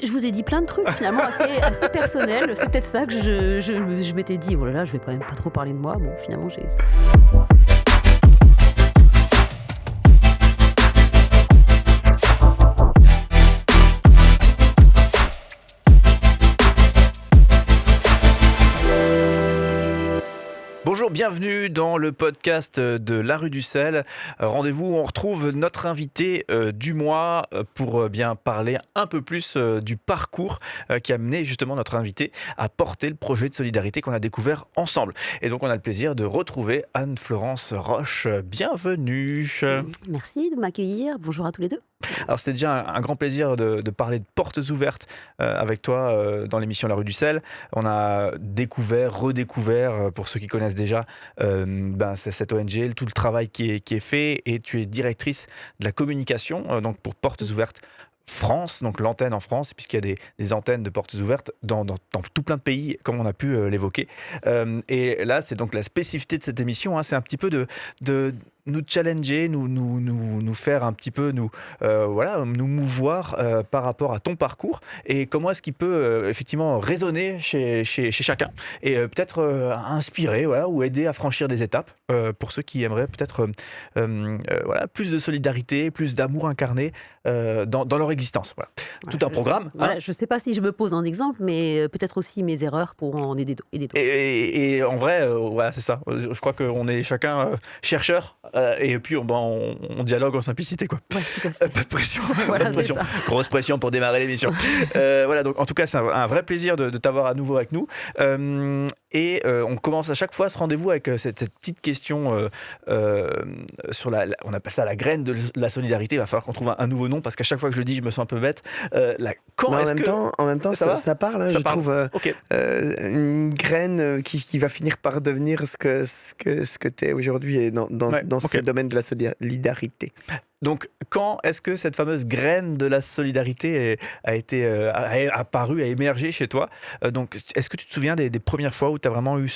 je vous ai dit plein de trucs finalement assez personnels. C'est peut-être ça que je m'étais dit, oh là là, je vais quand même pas trop parler de moi. Bon, finalement, j'ai... Bonjour, bienvenue dans le podcast de La Rue du Sel. Rendez-vous où on retrouve notre invité du mois pour bien parler un peu plus du parcours qui a mené justement notre invité à porter le projet de solidarité qu'on a découvert ensemble. Et donc on a le plaisir de retrouver Anne-Florence Roche. Bienvenue. Merci de m'accueillir. Bonjour à tous les deux. Alors c'était déjà un grand plaisir de parler de portes ouvertes avec toi dans l'émission La Rue du Sel. On a découvert, redécouvert, pour ceux qui connaissent déjà, cette ONG, tout le travail qui est fait, et tu es directrice de la communication donc pour Portes Ouvertes France, donc l'antenne en France, puisqu'il y a des antennes de Portes Ouvertes dans tout plein de pays, comme on a pu l'évoquer. Et là, c'est donc la spécificité de cette émission, hein, c'est un petit peu de nous challenger, nous faire un petit peu, nous mouvoir par rapport à ton parcours, et comment est-ce qu'il peut effectivement résonner chez chacun, et peut-être inspirer ou aider à franchir des étapes pour ceux qui aimeraient peut-être plus de solidarité, plus d'amour incarné dans leur existence. Voilà. Tout un programme. Voilà, je ne sais pas si je me pose en exemple, mais peut-être aussi mes erreurs pour en aider d'autres. Et en vrai, c'est ça. Je crois qu'on est chacun chercheur. Et puis on dialogue en simplicité, quoi. Ouais, tout à fait. Pas de pression, Voilà, pas de pression. c'est ça. Grosse pression pour démarrer l'émission. Donc en tout cas c'est un vrai plaisir de t'avoir à nouveau avec nous. On commence à chaque fois ce rendez-vous avec cette petite question sur on appelle ça la graine de la solidarité. Il va falloir qu'on trouve un nouveau nom, parce qu'à chaque fois que je le dis, je me sens un peu bête. En même temps, ça parle. Hein, ça je parle. trouve Okay. une graine qui va finir par devenir ce que tu es aujourd'hui, et dans ce domaine de la solidarité. Donc, quand est-ce que cette fameuse graine de la solidarité a apparu, a émergé chez toi ? Donc, est-ce que tu te souviens des premières fois où tu as vraiment eu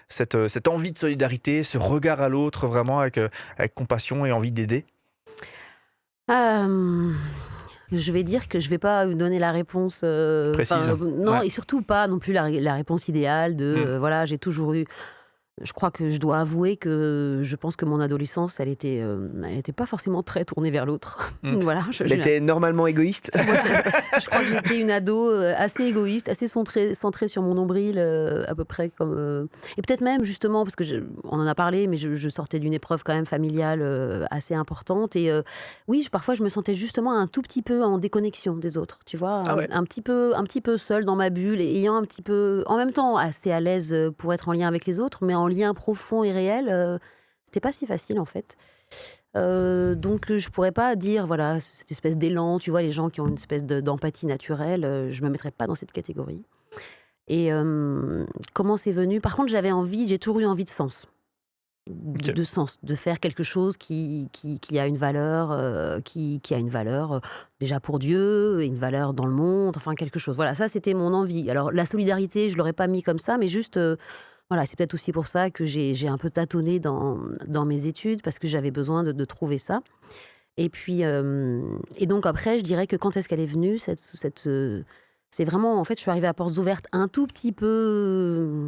cette envie de solidarité, ce regard à l'autre, vraiment avec compassion et envie d'aider ? Je vais dire que je ne vais pas donner la réponse précise. Non, et surtout pas non plus la réponse idéale de j'ai toujours eu. Je crois que je dois avouer que je pense que mon adolescence, elle était pas forcément très tournée vers l'autre. Voilà, Elle était normalement égoïste. Je crois que j'étais une ado assez égoïste, assez centrée sur mon nombril, à peu près comme... Et peut-être même, justement, parce que on en a parlé, mais je sortais d'une épreuve quand même familiale assez importante. Et oui, parfois, je me sentais justement un tout petit peu en déconnexion des autres, tu vois, un petit peu seule dans ma bulle, et ayant un petit peu... En même temps, assez à l'aise pour être en lien avec les autres, mais en lien profond et réel, c'était pas si facile, en fait. Donc je pourrais pas dire cette espèce d'élan, tu vois, les gens qui ont une espèce d'empathie naturelle, je me mettrais pas dans cette catégorie. Et comment c'est venu ? Par contre, j'ai toujours eu envie de sens, de sens, de faire quelque chose qui a une valeur, qui a une valeur déjà pour Dieu, et une valeur dans le monde, enfin quelque chose. Voilà, ça c'était mon envie. Alors la solidarité, je l'aurais pas mis comme ça, mais juste c'est peut-être aussi pour ça que j'ai un peu tâtonné dans mes études, parce que j'avais besoin de trouver ça. Et puis, et donc après, je dirais que quand est-ce qu'elle est venue, c'est vraiment, en fait, je suis arrivée à Portes Ouvertes un tout petit peu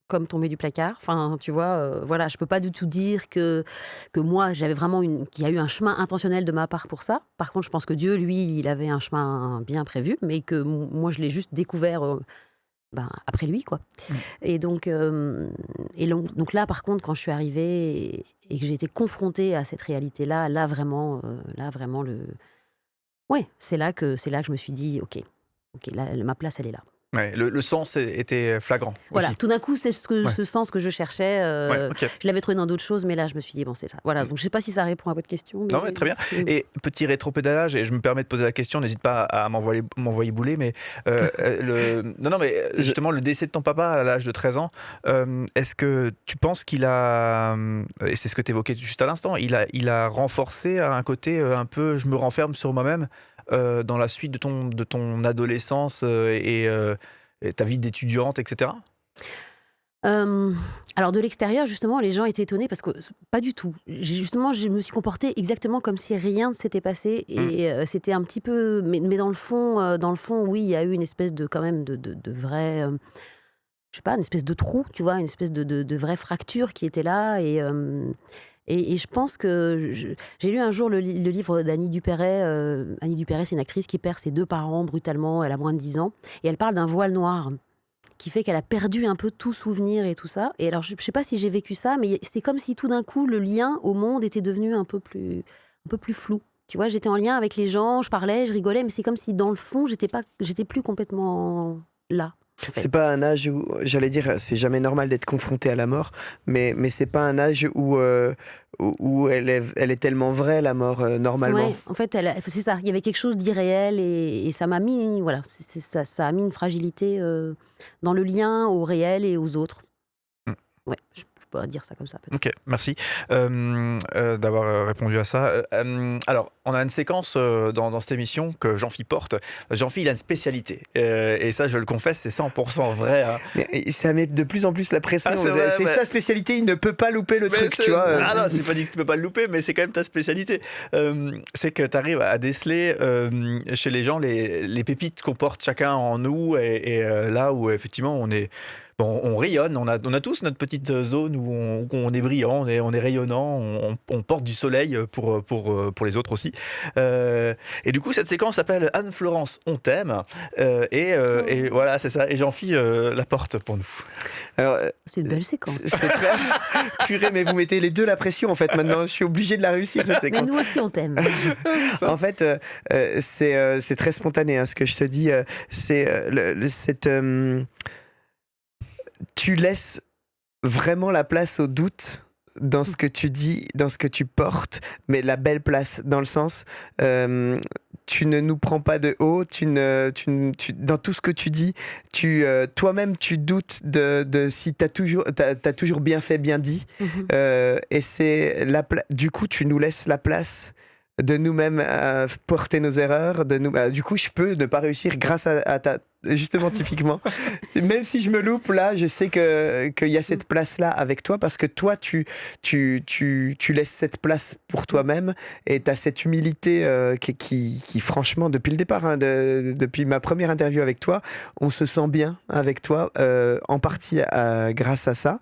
comme tombée du placard. Enfin, tu vois, je peux pas du tout dire que moi, j'avais vraiment qu'il y a eu un chemin intentionnel de ma part pour ça. Par contre, je pense que Dieu, lui, il avait un chemin bien prévu, mais que moi, je l'ai juste découvert... après lui, quoi. Et donc là, par contre, quand je suis arrivée et que j'ai été confrontée à cette réalité-là, là vraiment c'est là que je me suis dit, ok, là, ma place, elle est là. Ouais, le sens était flagrant. Voilà, aussi. tout d'un coup, c'est ce sens que je cherchais. Je l'avais trouvé dans d'autres choses, mais là, je me suis dit, bon, c'est ça. Voilà, donc je ne sais pas si ça répond à votre question. Mais non, mais très bien. Et petit rétropédalage, et je me permets de poser la question, n'hésite pas à m'envoyer bouler, mais justement, le décès de ton papa à l'âge de 13 ans, est-ce que tu penses qu'il a, et c'est ce que tu évoquais juste à l'instant, il a renforcé un côté un peu, je me renferme sur moi-même, dans la suite de ton adolescence et ta vie d'étudiante, etc. Alors de l'extérieur, justement, les gens étaient étonnés parce que pas du tout. Justement, je me suis comportée exactement comme si rien ne s'était passé et c'était un petit peu mais dans le fond, oui, il y a eu une espèce de quand même de vrai, je sais pas, une espèce de trou, tu vois? Une espèce de vraie fracture qui était là et je pense que j'ai lu un jour le livre d'Annie Dupéret. Annie Dupéret, c'est une actrice qui perd ses 2 parents brutalement, elle a moins de 10 ans et elle parle d'un voile noir qui fait qu'elle a perdu un peu tout souvenir et tout ça. Et alors, je sais pas si j'ai vécu ça, mais c'est comme si tout d'un coup, le lien au monde était devenu un peu plus flou. Tu vois, j'étais en lien avec les gens, je parlais, je rigolais, mais c'est comme si dans le fond, j'étais plus complètement là. En C'est fait. pas un âge où, j'allais dire, c'est jamais normal d'être confronté à la mort, mais c'est pas un âge où elle est tellement vraie, la mort, normalement. Ouais, en fait, c'est ça. Il y avait quelque chose d'irréel et ça m'a mis, voilà, ça a mis une fragilité dans le lien au réel et aux autres. Mm. Ouais, je peux dire ça comme ça, peut-être. Ok, merci d'avoir répondu à ça. Alors, on a une séquence dans cette émission que Jean-Phi porte. Jean-Phi, il a une spécialité. Et ça, je le confesse, c'est 100% vrai. Hein. Mais ça met de plus en plus la pression. Ah, c'est vrai, c'est sa spécialité, il ne peut pas louper le truc, tu vois. Ah non, c'est pas dit que tu peux pas le louper, mais c'est quand même ta spécialité. C'est que tu arrives à déceler chez les gens les pépites qu'on porte chacun en nous et là où effectivement on est... Bon, on rayonne, on a tous notre petite zone où on est brillant, on est rayonnant, on porte du soleil pour les autres aussi. Et du coup, cette séquence s'appelle Anne-Florence, on t'aime. Et voilà, c'est ça. Et Jean-Phi la porte pour nous. Alors, C'est une belle séquence. c'est très... Purée, mais vous mettez les deux la pression, en fait, maintenant. Je suis obligé de la réussir, cette Mais séquence. nous aussi, on t'aime. En fait, c'est très spontané, hein, ce que je te dis. Tu laisses vraiment la place au doute dans ce que tu dis, dans ce que tu portes, mais la belle place, dans le sens, tu ne nous prends pas de haut, dans tout ce que tu dis, toi-même tu doutes de si t'as toujours bien fait, bien dit, et c'est du coup tu nous laisses la place de nous-mêmes porter nos erreurs, du coup je peux ne pas réussir grâce à ta... Justement, typiquement. Même si je me loupe, là, je sais qu'il y a cette place-là avec toi parce que toi, tu laisses cette place pour toi-même et tu as cette humilité qui, franchement, depuis le départ, hein, depuis ma première interview avec toi, on se sent bien avec toi, en partie grâce à ça.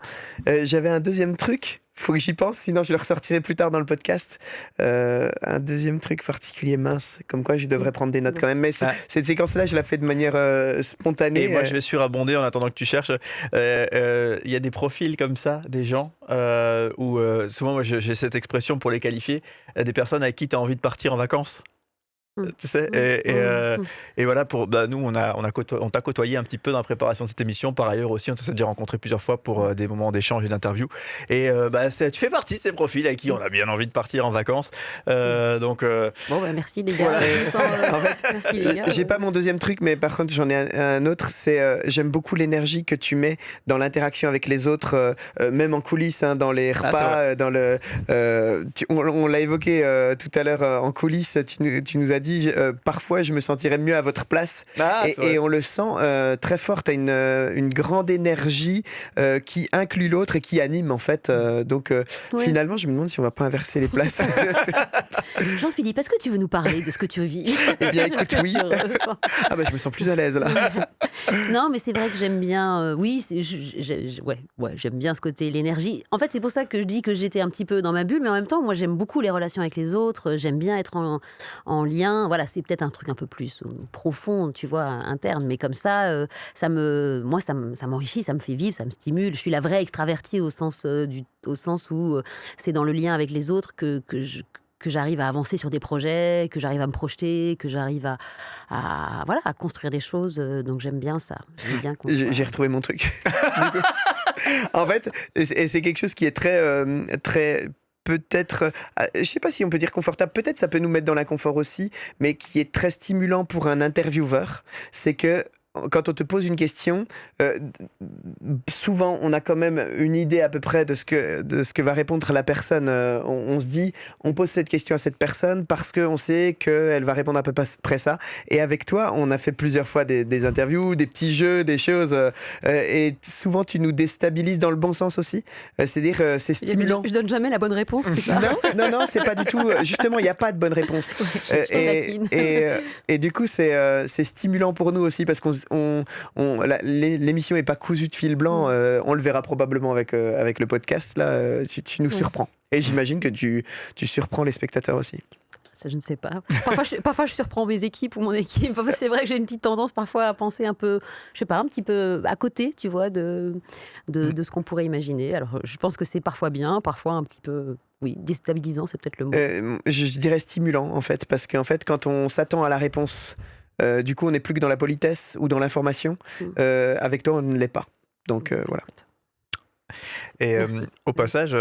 J'avais un deuxième truc. Faut que j'y pense, sinon je le ressortirai plus tard dans le podcast. Un deuxième truc particulier, mince, comme quoi je devrais prendre des notes quand même. Mais cette séquence-là, je la fais de manière spontanée. Et moi, je vais surabonder en attendant que tu cherches. Il y a des profils comme ça, des gens, où souvent, moi, j'ai cette expression pour les qualifier, des personnes avec qui tu as envie de partir en vacances. Tu sais, et voilà, nous, on t'a côtoyé un petit peu dans la préparation de cette émission. Par ailleurs aussi, on s'est déjà rencontré plusieurs fois pour des moments d'échange et d'interview. Et tu fais partie de ces profils avec qui on a bien envie de partir en vacances. Donc, Bon, merci les gars. Voilà. En fait, merci, les gars. J'ai pas mon deuxième truc, mais par contre, j'en ai un autre. C'est j'aime beaucoup l'énergie que tu mets dans l'interaction avec les autres, même en coulisses, hein, dans les repas, on l'a évoqué tout à l'heure en coulisses. Tu nous as dit parfois je me sentirais mieux à votre place et on le sent très fort. Tu as une grande énergie qui inclut l'autre et qui anime en fait, donc finalement je me demande si on va pas inverser les places. Jean-Philippe, est-ce que tu veux nous parler de ce que tu vis? Eh bien écoute, oui. Ah bah je me sens plus à l'aise là. Non mais c'est vrai que j'aime bien, oui, j'aime bien ce côté, l'énergie. En fait c'est pour ça que je dis que j'étais un petit peu dans ma bulle, mais en même temps moi j'aime beaucoup les relations avec les autres, j'aime bien être en lien. Voilà, c'est peut-être un truc un peu plus profond, tu vois, interne, mais comme ça, ça m'enrichit, ça me fait vivre, ça me stimule. Je suis la vraie extravertie au sens où c'est dans le lien avec les autres que j'arrive à avancer sur des projets, que j'arrive à me projeter, que j'arrive à construire des choses. Donc j'aime bien ça. J'ai retrouvé mon truc. En fait, et c'est quelque chose qui est très peut-être, je sais pas si on peut dire confortable, peut-être ça peut nous mettre dans l'inconfort aussi, mais qui est très stimulant pour un intervieweur, c'est que quand on te pose une question, souvent on a quand même une idée à peu près de ce que va répondre la personne. On se dit, on pose cette question à cette personne parce qu'on sait qu'elle va répondre à peu près ça. Et avec toi, on a fait plusieurs fois des interviews, des petits jeux, des choses. Et souvent, tu nous déstabilises dans le bon sens aussi. C'est-à-dire, c'est stimulant. Je donne jamais la bonne réponse, c'est ça? Non, c'est pas du tout. Justement, il n'y a pas de bonne réponse. Et du coup, c'est stimulant pour nous aussi parce l'émission n'est pas cousue de fil blanc. On le verra probablement avec le podcast. Là, tu nous surprends. Et j'imagine que tu surprends les spectateurs aussi. Ça, je ne sais pas. Parfois, je surprends mes équipes ou mon équipe. C'est vrai que j'ai une petite tendance parfois à penser un peu, je sais pas, un petit peu à côté, tu vois, de ce qu'on pourrait imaginer. Alors, je pense que c'est parfois bien, parfois un petit peu, oui, déstabilisant, c'est peut-être le mot. Je dirais stimulant, en fait, parce qu'en fait, quand on s'attend à la réponse, du coup, on n'est plus que dans la politesse ou dans l'information. Avec toi, on ne l'est pas. Donc, voilà. Et au passage,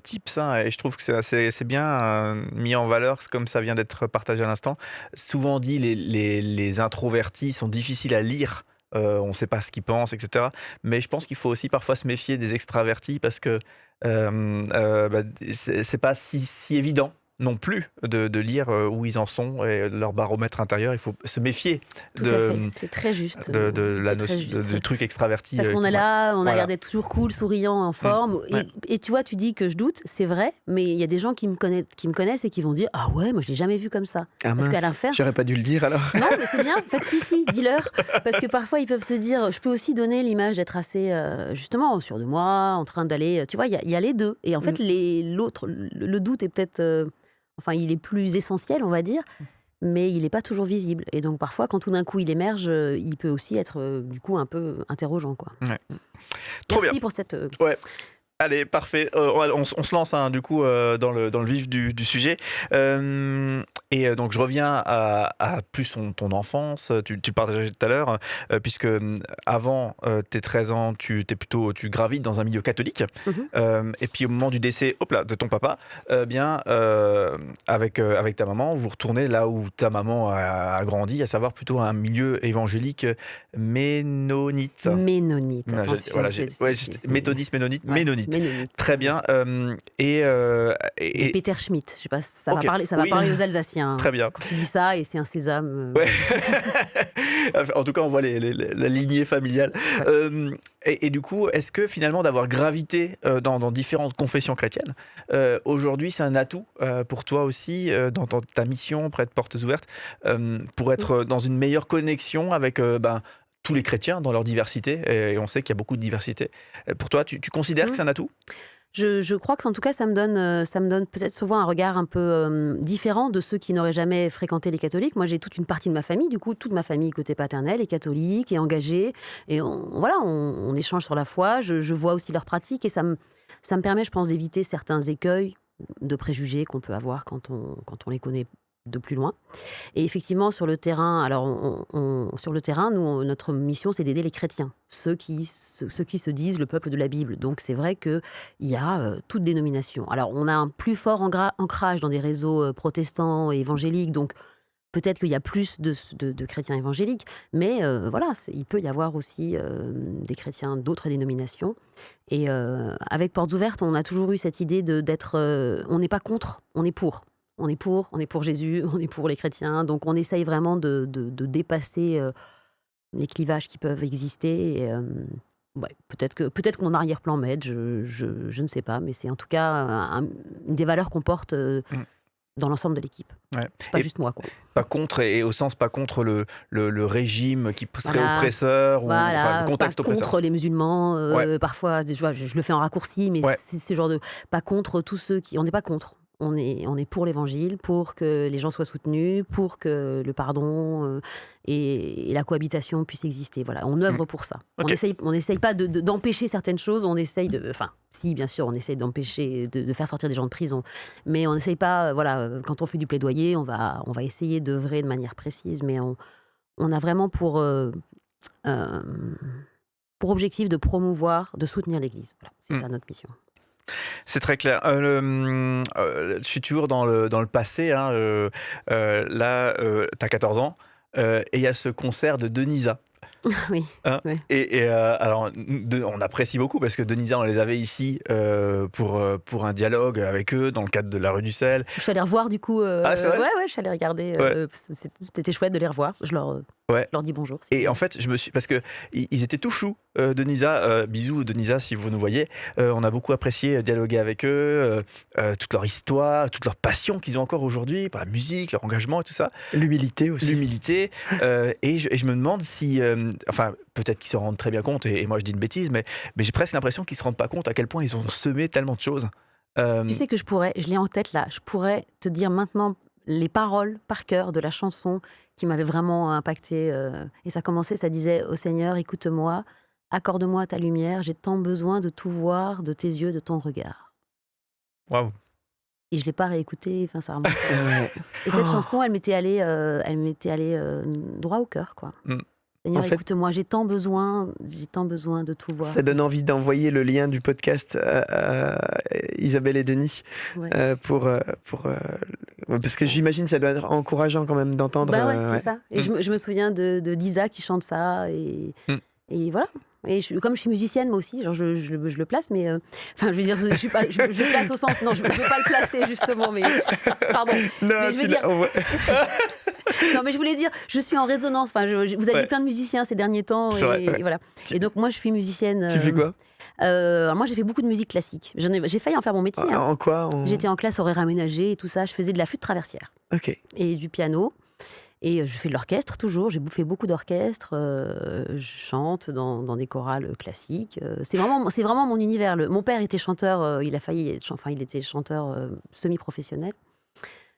tips, hein, et je trouve que c'est bien mis en valeur, comme ça vient d'être partagé à l'instant. Souvent dit, les introvertis sont difficiles à lire. On ne sait pas ce qu'ils pensent, etc. Mais je pense qu'il faut aussi parfois se méfier des extravertis parce que c'est pas si évident non plus de lire où ils en sont et leur baromètre intérieur. Il faut se méfier c'est très juste. Du truc extraverti. Parce qu'on est là, on a l'air d'être toujours cool, souriant, en forme. Et tu vois, tu dis que je doute, c'est vrai, mais il y a des gens qui me connaissent et qui vont dire « Ah ouais, moi je l'ai jamais vu comme ça. » Parce qu'à l'inverse... J'aurais pas dû le dire alors. Non, mais c'est bien. En fait, si, dis-leur. Parce que parfois, ils peuvent se dire, je peux aussi donner l'image d'être assez, justement, sûr de moi, en train d'aller... Tu vois, il y a les deux. Et en fait, l'autre, le doute est peut-être... Enfin, il est plus essentiel, on va dire, mais il n'est pas toujours visible. Et donc, parfois, quand tout d'un coup, il émerge, il peut aussi être, du coup, un peu interrogeant, quoi. Ouais. Trop Merci bien. pour cette... Ouais. Allez, parfait. On se lance, hein, du coup, dans le vif du sujet. Et donc, je reviens à plus ton enfance. Tu le partageais tout à l'heure, puisque avant tes 13 ans, tu gravites dans un milieu catholique. Et puis, au moment du décès de ton papa, avec ta maman, vous retournez là où ta maman a grandi, à savoir plutôt un milieu évangélique ménonite. Ménonite, attention. Méthodiste, ménonite, Ouais. ménonite. Très bien. Et Peter Schmitt, je sais pas, ça Ok, va parler aux Alsaciens. Très bien. Quand tu dis ça, et c'est un sésame. Ouais. En tout cas, on voit la lignée familiale. Ouais. Et du coup, est-ce que finalement d'avoir gravité dans différentes confessions chrétiennes, aujourd'hui c'est un atout pour toi aussi dans ta mission près de Portes Ouvertes, pour être dans une meilleure connexion avec tous les chrétiens dans leur diversité, et on sait qu'il y a beaucoup de diversité. Pour toi, tu considères que c'est un atout ? Je crois qu'en tout cas, ça me donne peut-être souvent un regard un peu différent de ceux qui n'auraient jamais fréquenté les catholiques. Moi, j'ai toute une partie de ma famille, du coup, toute ma famille côté paternel est catholique, est engagée. Et on échange sur la foi, je vois aussi leurs pratiques et ça me permet, je pense, d'éviter certains écueils de préjugés qu'on peut avoir quand on les connaît de plus loin. Et effectivement, sur le terrain, nous, notre mission, c'est d'aider les chrétiens, ceux qui se disent le peuple de la Bible. Donc, c'est vrai qu'il y a toute dénomination. Alors, on a un plus fort ancrage dans des réseaux protestants et évangéliques, donc peut-être qu'il y a plus de chrétiens évangéliques, mais il peut y avoir aussi des chrétiens d'autres dénominations. Et avec Portes Ouvertes, on a toujours eu cette idée d'être... on n'est pas contre, on est pour. On est pour Jésus, on est pour les chrétiens. Donc on essaye vraiment de dépasser les clivages qui peuvent exister. Et, peut-être qu'on arrière-plan m'aide, je ne sais pas, mais c'est en tout cas une des valeurs qu'on porte dans l'ensemble de l'équipe. Ouais. C'est pas juste moi, quoi. Pas contre, et au sens pas contre le régime qui serait oppresseur, ou le contexte pas oppresseur. contre les musulmans, parfois, je le fais en raccourci, mais c'est ce genre de... Pas contre tous ceux qui... On n'est pas contre. On est pour l'évangile, pour que les gens soient soutenus, pour que le pardon et la cohabitation puissent exister. Voilà, on œuvre pour ça. Okay. On essaye pas d'empêcher certaines choses, on essaye de... Enfin, si, bien sûr, on essaye d'empêcher, de faire sortir des gens de prison. Mais on n'essaye pas... quand on fait du plaidoyer, on va essayer d'œuvrer de manière précise, mais on a vraiment pour objectif de promouvoir, de soutenir l'Église. Voilà, c'est ça notre mission. C'est très clair. Je suis toujours dans le passé. Là, tu as 14 ans et il y a ce concert de Denisa. Oui. Hein Ouais. Alors, on apprécie beaucoup parce que Denisa, on les avait ici pour un dialogue avec eux dans le cadre de la rue du sel. Je suis allée revoir du coup. Ah, c'est vrai? Ouais, ouais, je suis allée regarder. Ouais. C'était chouette de les revoir. Ouais. Je leur dis bonjour. Et en fait, parce que ils étaient tout choux, Denisa, bisous Denisa si vous nous voyez. On a beaucoup apprécié dialoguer avec eux, toute leur histoire, toute leur passion qu'ils ont encore aujourd'hui pour la musique, leur engagement et tout ça. L'humilité aussi. L'humilité. Et je me demande si, enfin, peut-être qu'ils se rendent très bien compte, et moi je dis une bêtise, mais j'ai presque l'impression qu'ils se rendent pas compte à quel point ils ont semé tellement de choses. Tu sais que je l'ai en tête là, je pourrais te dire maintenant les paroles par cœur de la chanson qui m'avait vraiment impactée. Et ça commençait, ça disait: Ô Seigneur, écoute-moi, accorde-moi ta lumière, j'ai tant besoin de tout voir, de tes yeux, de ton regard. Waouh. Et je ne l'ai pas réécoutée, enfin ça remonte. Ouais. Et cette Oh. chanson, elle m'était allée droit au cœur, quoi. Mm. Seigneur, En fait- écoute-moi, j'ai tant besoin de tout voir. Ça donne envie d'envoyer le lien du podcast à Isabelle et Denis Ouais. parce que j'imagine que ça doit être encourageant quand même d'entendre. Bah ouais, ouais. c'est ça. Et je me souviens de Disa qui chante ça. Et voilà. Et comme je suis musicienne, moi aussi, genre je le place, mais. Enfin, je veux dire, je le place au sens. Non, je ne veux pas le placer, justement, mais. Pardon. Non, Mais je veux dire- Non, mais je voulais dire, je suis en résonance. Enfin, vous avez Ouais. dit plein de musiciens ces derniers temps. C'est vrai, Et voilà. Et donc, moi, je suis musicienne. Tu fais quoi Alors moi, j'ai fait beaucoup de musique classique. J'ai failli en faire mon métier. Hein. En quoi en- J'étais en classe horaire aménagée et tout ça. Je faisais de la flûte traversière Ok. et du piano. Et je fais de l'orchestre toujours. J'ai bouffé beaucoup d'orchestre. Je chante dans des chorales classiques. C'est vraiment mon univers. Mon père était chanteur. Il a failli être, enfin, il était chanteur semi-professionnel.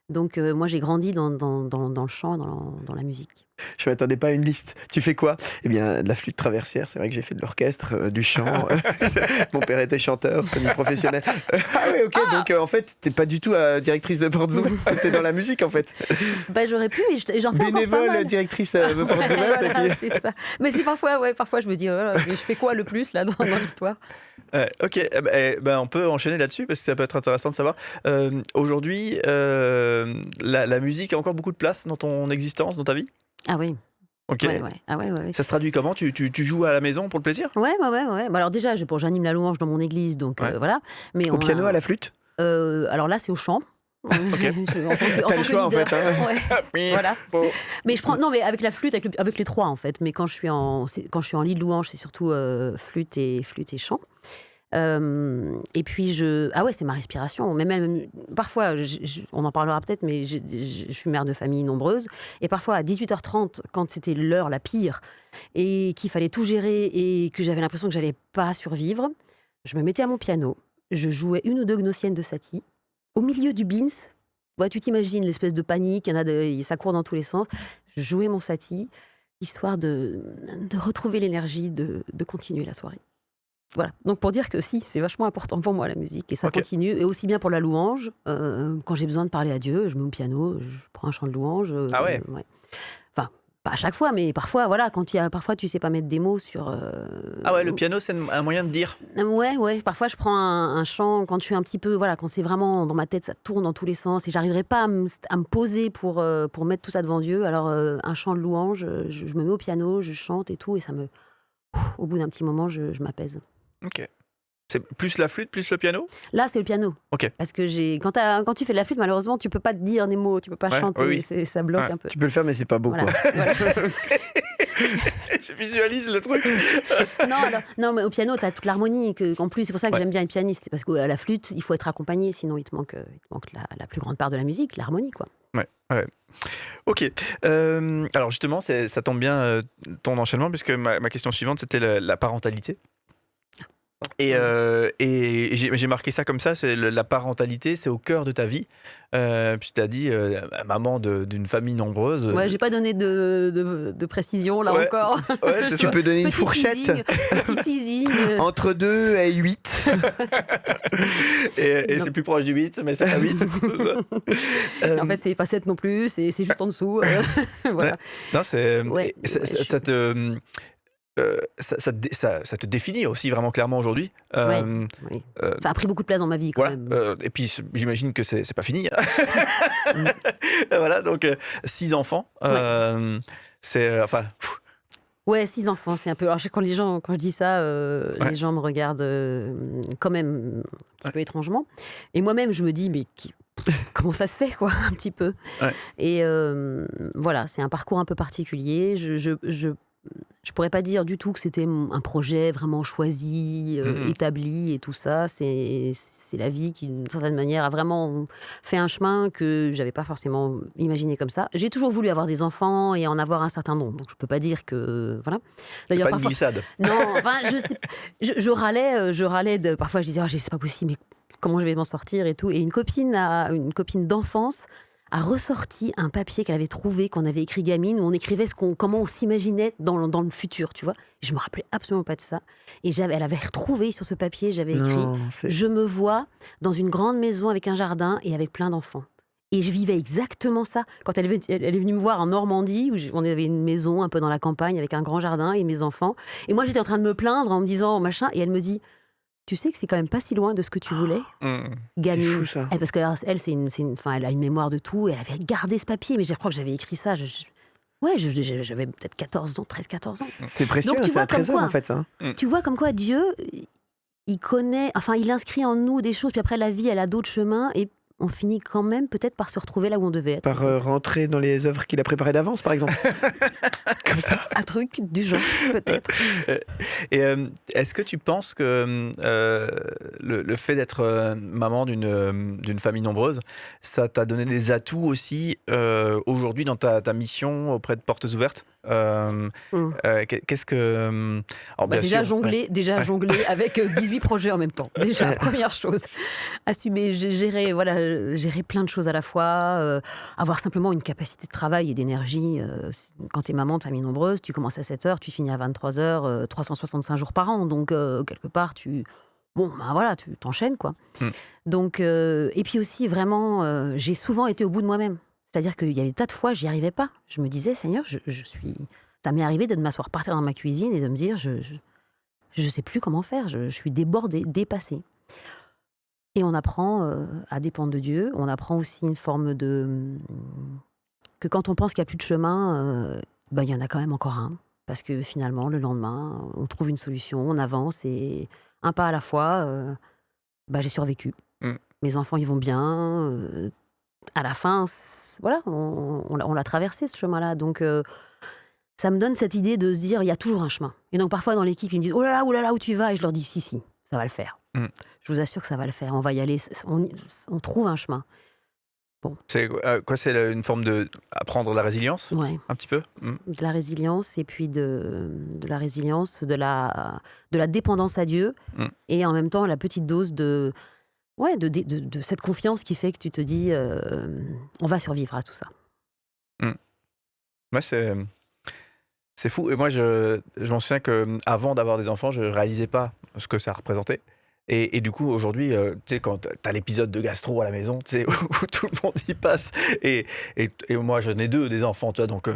Donc moi, j'ai grandi dans le chant, dans la musique. Je m'attendais pas à une liste. Tu fais quoi? Eh bien, de la flûte traversière. C'est vrai que j'ai fait de l'orchestre, du chant. Mon père était chanteur, semi-professionnel. Ah oui, ok. Donc en fait, t'es pas du tout directrice de portes ouvertes. T'es dans la musique en fait. Bah, j'aurais pu, mais j'en fais encore pas Bénévole, mal. directrice de portes ouvertes. Voilà, et puis- c'est ça. Mais si parfois je me dis, oh là là, mais je fais quoi le plus là dans l'histoire? Ok, on peut enchaîner là-dessus parce que ça peut être intéressant de savoir. Aujourd'hui, la musique a encore beaucoup de place dans ton existence, dans ta vie? Ah oui. Ok. Ouais. Ah ouais. Ça se traduit comment? Tu joues à la maison pour le plaisir? Ouais. Bah, alors déjà, j'anime la louange dans mon église, donc Ouais. voilà. Mais Au piano, à la flûte. alors là, c'est au chant. En tant que T'as le choix, en leader. fait, hein. Ouais. Voilà. Mais mais avec la flûte, avec les trois en fait. Mais quand je suis en lead louange, c'est surtout flûte et chant. Et puis ah ouais, c'est ma respiration. Mais même parfois, on en parlera peut-être, mais je suis mère de famille nombreuse. Et parfois à 18h30, quand c'était l'heure la pire et qu'il fallait tout gérer et que j'avais l'impression que j'allais pas survivre, je me mettais à mon piano, je jouais une ou deux gnossiennes de Satie au milieu du Beans. Ouais, tu t'imagines l'espèce de panique, ça court dans tous les sens. Je jouais mon Satie, histoire de retrouver l'énergie de continuer la soirée. Voilà, donc pour dire que si, c'est vachement important pour moi la musique, et ça Ok. continue, et aussi bien pour la louange, quand j'ai besoin de parler à Dieu, je me mets au piano, je prends un chant de louange. Ah ouais. Enfin, pas à chaque fois, mais parfois, voilà, parfois tu sais pas mettre des mots sur... Ah ouais, le piano, c'est un moyen de dire. Ouais, parfois je prends un chant quand je suis un petit peu, voilà, quand c'est vraiment dans ma tête, ça tourne dans tous les sens, et j'arriverai pas à me poser pour mettre tout ça devant Dieu, alors un chant de louange, je me mets au piano, je chante et tout, et ça me... Au bout d'un petit moment, je m'apaise. Ok. C'est plus la flûte, plus le piano? Là, c'est le piano. Ok. Parce que quand tu fais de la flûte, malheureusement, tu peux pas te dire des mots, tu peux pas Ouais, chanter, oui. ça bloque Ouais. un peu. Tu peux le faire, mais c'est pas beau, Voilà. quoi. Voilà. Je visualise le truc. Non, mais au piano, tu as toute l'harmonie. En plus, c'est pour ça que Ouais. j'aime bien être pianiste. Parce qu'à la flûte, il faut être accompagné, sinon il te manque la plus grande part de la musique, l'harmonie, quoi. Ouais. Ok. Alors justement, ça tombe bien ton enchaînement, puisque ma question suivante, c'était la parentalité. Et j'ai marqué ça comme ça, c'est la parentalité, c'est au cœur de ta vie. Puis tu as dit, maman d'une famille nombreuse. Ouais, j'ai pas donné de précision, là Ouais. encore. Ouais, c'est Tu ça. peux donner une Petit fourchette teasing, petit teasing. entre 2 et 8. Et Non. c'est plus proche du 8, mais c'est pas 8. En fait, c'est pas 7 non plus, c'est juste en dessous. Voilà. Non, c'est. Ouais, et ça, ouais, ça- ça te. Ça te définit aussi vraiment clairement aujourd'hui. Ouais. Oui. euh, Ça a pris beaucoup de place dans ma vie, quand Voilà. même. Et puis j'imagine que c'est pas fini. Voilà, donc 6 enfants. C'est enfin. Ouais, 6 enfants, c'est un peu. Alors, quand je dis ça, Ouais. les gens me regardent quand même un petit peu étrangement. Et moi-même, je me dis, mais comment ça se fait, quoi, un petit peu. Ouais. Et voilà, c'est un parcours un peu particulier. Je pourrais pas dire du tout que c'était un projet vraiment choisi, Mhm. établi et tout ça. C'est la vie qui, d'une certaine manière, a vraiment fait un chemin que j'avais pas forcément imaginé comme ça. J'ai toujours voulu avoir des enfants et en avoir un certain nombre, donc je peux pas dire que voilà. C'est D'ailleurs, pas une parfois, glissade. non, enfin, je râlais parfois, je disais, oh, c'est pas possible, mais comment je vais m'en sortir et tout. Et une copine d'enfance a ressorti un papier qu'elle avait trouvé, qu'on avait écrit gamine, où on écrivait comment on s'imaginait dans le futur, tu vois. Je me rappelais absolument pas de ça. Et elle avait retrouvé sur ce papier, j'avais écrit, Non, je me vois dans une grande maison avec un jardin et avec plein d'enfants. Et je vivais exactement ça. Quand elle est venue me voir en Normandie, où on avait une maison un peu dans la campagne avec un grand jardin et mes enfants. Et moi, j'étais en train de me plaindre en me disant machin. Et elle me dit, tu sais que c'est quand même pas si loin de ce que tu voulais, Mhm. c'est fou gamine. ça. Parce qu'elle, enfin, elle a une mémoire de tout. Et elle avait gardé ce papier, mais je crois que j'avais écrit ça. Ouais, j'avais peut-être 14 ans, 13, 14 ans. C'est précieux, Donc, tu c'est vois un comme trésor quoi, en fait. Ça. tu vois comme quoi Dieu, il connaît, enfin, il inscrit en nous des choses, puis après la vie, elle a d'autres chemins, et on finit quand même peut-être par se retrouver là où on devait être. Par rentrer dans les œuvres qu'il a préparées d'avance, par exemple. Comme ça. Un truc du genre, peut-être. Et est-ce que tu penses que le fait d'être maman d'une famille nombreuse, ça t'a donné des atouts aussi aujourd'hui dans ta mission auprès de Portes Ouvertes? Mm. Qu'est-ce que... Alors Bah, bien déjà sûr, ouais. jongler avec 18 projets en même temps. Déjà, première chose. Assumer, gérer plein de choses à la fois, avoir simplement une capacité de travail et d'énergie. Quand tu es maman de famille nombreuse, tu commences à 7 heures, tu finis à 23 heures, 365 jours par an. Donc, quelque part, bon, ben voilà, tu t'enchaînes, quoi. Mm. Donc, et puis aussi, vraiment, j'ai souvent été au bout de moi-même. C'est-à-dire qu'il y avait des tas de fois, j'y arrivais pas. Je me disais, Seigneur, ça m'est arrivé de m'asseoir par terre dans ma cuisine et de me dire, je sais plus comment faire, je suis débordée, dépassée. Et on apprend à dépendre de Dieu. On apprend aussi une forme que quand on pense qu'il n'y a plus de chemin, il y en a quand même encore un. Parce que finalement, le lendemain, on trouve une solution, on avance et un pas à la fois, j'ai survécu. Mm. Mes enfants, ils vont bien. À la fin, voilà, on l'a traversé ce chemin-là. Donc, ça me donne cette idée de se dire, il y a toujours un chemin. Et donc, parfois, dans l'équipe, ils me disent, oh là là, où tu vas? Et je leur dis, si, ça va le faire. Mm. Je vous assure que ça va le faire. On va y aller. On trouve un chemin. C'est quoi? C'est une forme de apprendre la résilience, Ouais. un petit peu? Mm. De la résilience et puis de la résilience, de la dépendance à Dieu Mm. et en même temps la petite dose de cette confiance qui fait que tu te dis on va survivre à tout ça. Ouais, c'est fou. Et moi, je m'en souviens qu'avant d'avoir des enfants, je réalisais pas ce que ça représentait. Et du coup, aujourd'hui, tu sais, quand tu as l'épisode de gastro à la maison, tu sais, où tout le monde y passe, et moi, j'en ai 2 des enfants, tu vois, donc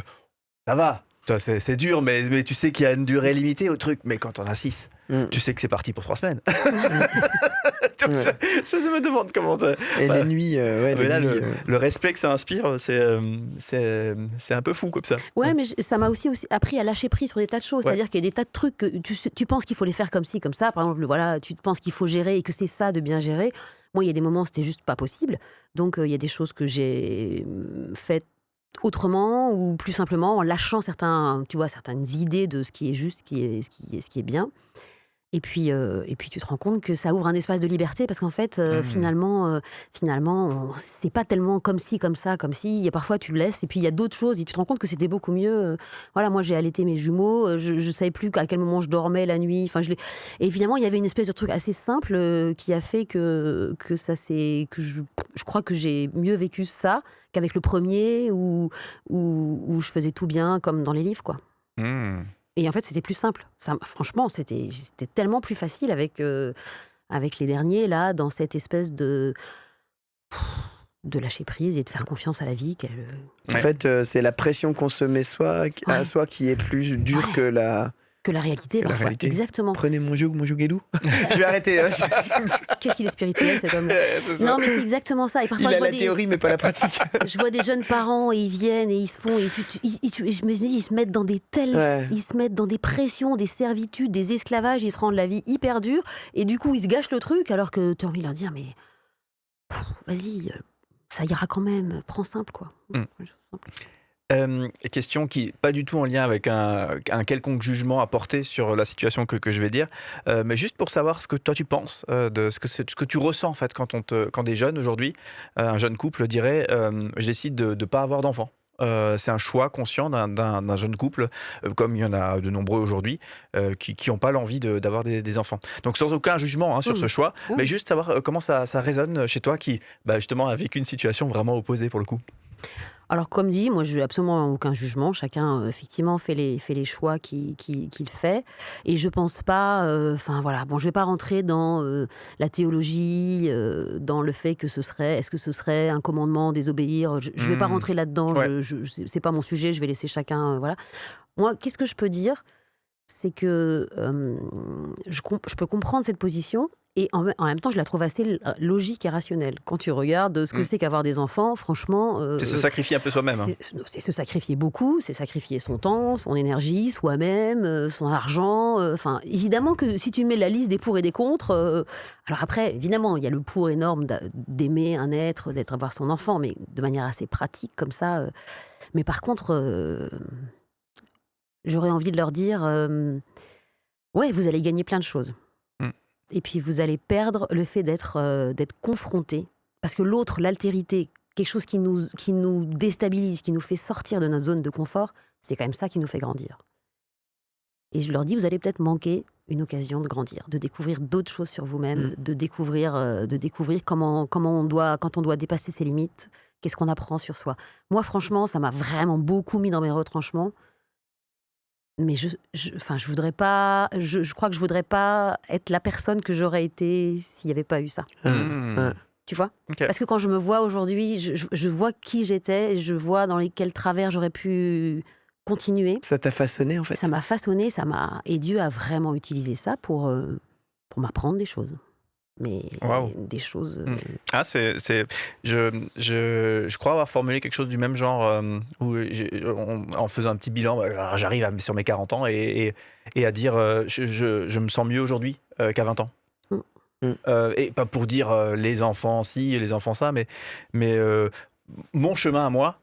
ça va. Tu vois, c'est dur, mais tu sais qu'il y a une durée limitée au truc. Mais quand on a 6, tu sais que c'est parti pour 3 semaines. Donc, Ouais. je me demande comment ça... Et Bah, les nuits, mais les là, nuits, le respect que ça inspire, c'est un peu fou comme ça. Ouais, mais ça m'a aussi appris à lâcher prise sur des tas de choses. Ouais. C'est-à-dire qu'il y a des tas de trucs que tu penses qu'il faut les faire comme ci, comme ça. Par exemple, voilà, tu penses qu'il faut gérer et que c'est ça de bien gérer. Moi, il y a des moments où c'était juste pas possible. Donc, il y a des choses que j'ai faites autrement ou plus simplement en lâchant certaines idées de ce qui est juste, ce qui est bien. Et puis tu te rends compte que ça ouvre un espace de liberté parce qu'en fait, finalement, c'est pas tellement comme ci, comme ça, comme si. Il y a parfois, tu le laisses et puis il y a d'autres choses et tu te rends compte que c'était beaucoup mieux. Voilà, moi, j'ai allaité mes jumeaux. Je savais plus à quel moment je dormais la nuit. Enfin, et finalement, il y avait une espèce de truc assez simple qui a fait que je crois que j'ai mieux vécu ça qu'avec le premier où je faisais tout bien comme dans les livres, quoi. Mmh. Et en fait, c'était plus simple. Franchement, c'était tellement plus facile avec les derniers, là, dans cette espèce de lâcher prise et de faire confiance à la vie. En fait, c'est la pression qu'on se met à Ouais. soi qui est plus dure Ouais. que la que la réalité Que la parfois. réalité. Exactement. Prenez mon guédou. Je vais arrêter. Hein. Qu'est-ce qu'il est spirituel cet homme. C'est ça. Non, mais c'est exactement ça. Et parfois, Il je a vois la théorie, mais pas la pratique. je vois des jeunes parents et ils viennent et ils se font. Je me dis, ils se mettent dans des telles. Ouais. Ils se mettent dans des pressions, des servitudes, des esclavages. Ils se rendent la vie hyper dure. Et du coup, ils se gâchent le truc alors que tu as envie de leur dire, mais vas-y, ça ira quand même. Prends simple, quoi. Mm. Une chose simple. Question qui pas du tout en lien avec un quelconque jugement à porter sur la situation que je vais dire, mais juste pour savoir ce que toi tu penses de ce que tu ressens en fait quand des jeunes aujourd'hui, un jeune couple dirait je décide de ne pas avoir d'enfant. C'est un choix conscient d'un jeune couple, comme il y en a de nombreux aujourd'hui, qui n'ont pas l'envie d'avoir des enfants. Donc sans aucun jugement sur ce choix, Oui. mais juste savoir comment ça résonne chez toi qui justement a vécu une situation vraiment opposée pour le coup. Alors, comme dit, moi, je n'ai absolument aucun jugement. Chacun, effectivement, fait les choix qu'il fait. Et je pense pas. Enfin, voilà. Bon, je vais pas rentrer dans la théologie, dans le fait que est-ce que ce serait un commandement, désobéir. Je vais pas rentrer là-dedans. Ouais. C'est pas mon sujet. Je vais laisser chacun. Voilà. Moi, qu'est-ce que je peux dire? C'est que je peux comprendre cette position. Et en même temps, je la trouve assez logique et rationnelle. Quand tu regardes ce que c'est qu'avoir des enfants, franchement... C'est se sacrifier un peu soi-même. Hein. c'est se sacrifier beaucoup, c'est sacrifier son temps, son énergie, soi-même, son argent. Enfin, évidemment que si tu mets la liste des pour et des contre... alors après, évidemment, il y a le pour énorme d'aimer un être, d'avoir son enfant, mais de manière assez pratique comme ça. Mais par contre, j'aurais envie de leur dire... ouais, vous allez gagner plein de choses. Et puis vous allez perdre le fait d'être confronté. Parce que l'autre, l'altérité, quelque chose qui nous déstabilise, qui nous fait sortir de notre zone de confort, c'est quand même ça qui nous fait grandir. Et je leur dis, vous allez peut-être manquer une occasion de grandir, de découvrir d'autres choses sur vous-même, de découvrir comment on doit, quand on doit dépasser ses limites, qu'est-ce qu'on apprend sur soi. Moi, franchement, ça m'a vraiment beaucoup mis dans mes retranchements. Mais je voudrais pas. Je crois que je voudrais pas être la personne que j'aurais été s'il n'y avait pas eu ça. Tu vois ? Okay. Parce que quand je me vois aujourd'hui, je vois qui j'étais, je vois dans quels travers j'aurais pu continuer. Ça t'a façonné en fait. Ça m'a façonné, et Dieu a vraiment utilisé ça pour m'apprendre des choses. Mais des choses. Je crois avoir formulé quelque chose du même genre où en faisant un petit bilan, j'arrive sur mes 40 ans et à dire je me sens mieux aujourd'hui qu'à 20 ans. Et pas pour dire les enfants ci, les enfants ça, mais mon chemin à moi,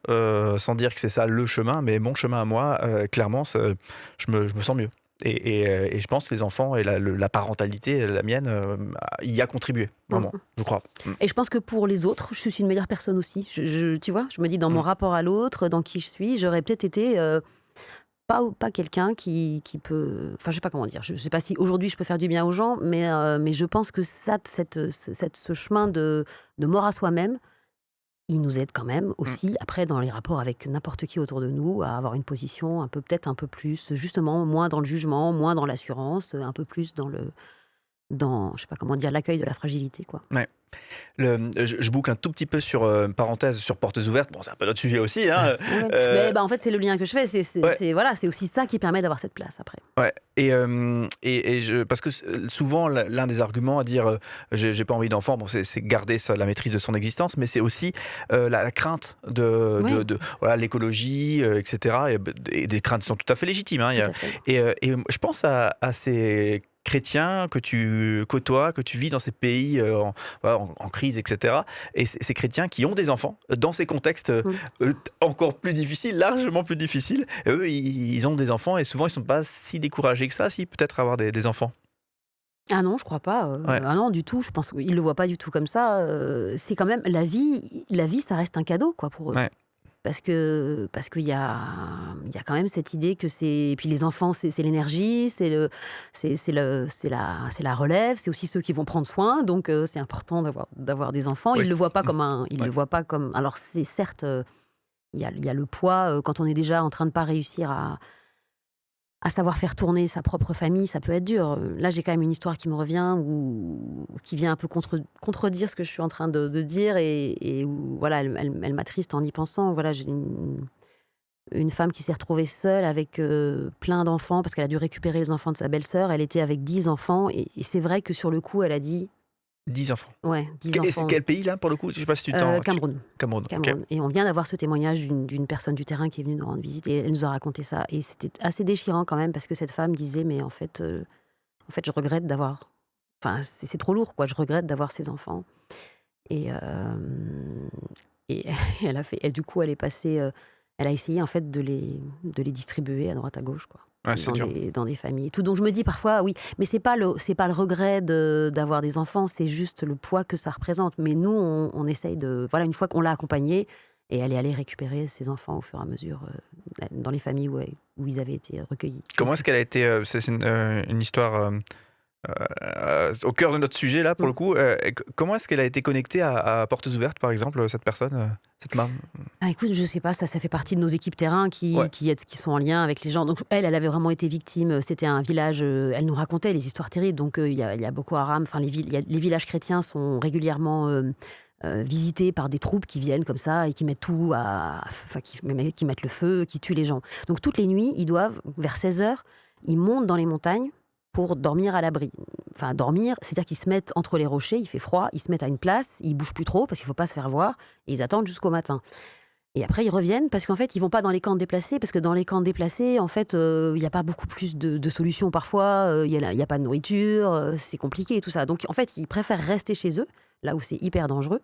sans dire que c'est ça le chemin, mais mon chemin à moi, clairement, je me sens mieux. Et je pense que les enfants et la parentalité, la mienne, y a contribué, vraiment, je crois. Et je pense que pour les autres, je suis une meilleure personne aussi. Tu vois, je me dis dans mon rapport à l'autre, dans qui je suis, j'aurais peut-être été pas quelqu'un qui peut... Enfin, je sais pas comment dire. Je sais pas si aujourd'hui je peux faire du bien aux gens, mais je pense que ce chemin de mort à soi-même, il nous aide quand même aussi, après, dans les rapports avec n'importe qui autour de nous, à avoir une position peut-être un peu plus, justement, moins dans le jugement, moins dans l'assurance, un peu plus dans je sais pas comment dire, l'accueil de la fragilité, quoi. Ouais. Je boucle un tout petit peu sur parenthèse sur portes ouvertes. Bon, c'est un peu notre sujet aussi. Hein. Mais en fait, c'est le lien que je fais. C'est aussi ça qui permet d'avoir cette place après. Ouais. Parce que souvent l'un des arguments à dire j'ai pas envie d'enfant, bon, c'est garder la maîtrise de son existence, mais c'est aussi la crainte de l'écologie, etc. Et des craintes qui sont tout à fait légitimes. Hein, et je pense à ces chrétiens que tu côtoies, que tu vis dans ces pays en crise, etc. Et ces chrétiens qui ont des enfants dans ces contextes encore plus difficiles, largement plus difficiles. Et eux, ils ont des enfants et souvent ils sont pas si découragés que ça, si peut-être avoir des enfants. Ah non, je crois pas. Ah non, du tout. Je pense qu'ils le voient pas du tout comme ça. C'est quand même la vie, ça reste un cadeau, quoi, pour eux. Ouais. Parce qu'il y a quand même cette idée que c'est... Et puis les enfants, c'est l'énergie, c'est la relève, c'est aussi ceux qui vont prendre soin, donc c'est important d'avoir des enfants. Ils le voient pas comme le voient pas comme... Alors c'est certes, il y a le poids, quand on est déjà en train de pas réussir à savoir faire tourner sa propre famille, ça peut être dur. Là, j'ai quand même une histoire qui me revient, ou qui vient un peu contredire ce que je suis en train de dire, et où, voilà, elle m'attriste en y pensant. Voilà, j'ai une femme qui s'est retrouvée seule avec plein d'enfants parce qu'elle a dû récupérer les enfants de sa belle-sœur. Elle était avec 10 enfants et c'est vrai que sur le coup, elle a dit 10 enfants. ouais, 10 Et c'est enfants. quel pays là pour le coup? Je sais pas si tu t'en. Cameroun. Cameroun. Ok. Cameroun. Et on vient d'avoir ce témoignage d'une personne du terrain qui est venue nous rendre visite et elle nous a raconté ça. Et c'était assez déchirant quand même parce que cette femme disait mais en fait, je regrette d'avoir. Enfin, c'est trop lourd quoi. Je regrette d'avoir ces enfants. Et, et elle a fait. Et du coup, elle est passée. Elle a essayé en fait de les distribuer à droite à gauche quoi. Ouais, c'est dur. Dans des familles et tout. Donc je me dis parfois, oui, mais c'est pas le regret d'avoir des enfants, c'est juste le poids que ça représente. Mais nous, on essaye de, voilà, une fois qu'on l'a accompagnée, et elle est allée récupérer ses enfants au fur et à mesure dans les familles où ils avaient été recueillis. Comment est-ce qu'elle a été c'est une histoire au cœur de notre sujet là pour le coup. Comment est-ce qu'elle a été connectée à Portes Ouvertes par exemple, cette personne, cette maman? Ah, écoute, je sais pas, ça fait partie de nos équipes terrain qui sont en lien avec les gens. Donc elle avait vraiment été victime. C'était un village. Elle nous racontait les histoires terribles. Donc il y a Boko Haram. Enfin, les villages chrétiens sont régulièrement visités par des troupes qui viennent comme ça et qui mettent tout qui mettent le feu, qui tuent les gens. Donc toutes les nuits, ils doivent vers 16h, ils montent dans les montagnes pour dormir à l'abri. Enfin, dormir, c'est-à-dire qu'ils se mettent entre les rochers, il fait froid, ils se mettent à une place, ils bougent plus trop parce qu'il ne faut pas se faire voir, et ils attendent jusqu'au matin. Et après, ils reviennent parce qu'en fait, ils vont pas dans les camps déplacés, parce que dans les camps déplacés, en fait, il n'y a pas beaucoup plus de solutions parfois, il y a pas de nourriture, c'est compliqué et tout ça. Donc, en fait, ils préfèrent rester chez eux, là où c'est hyper dangereux,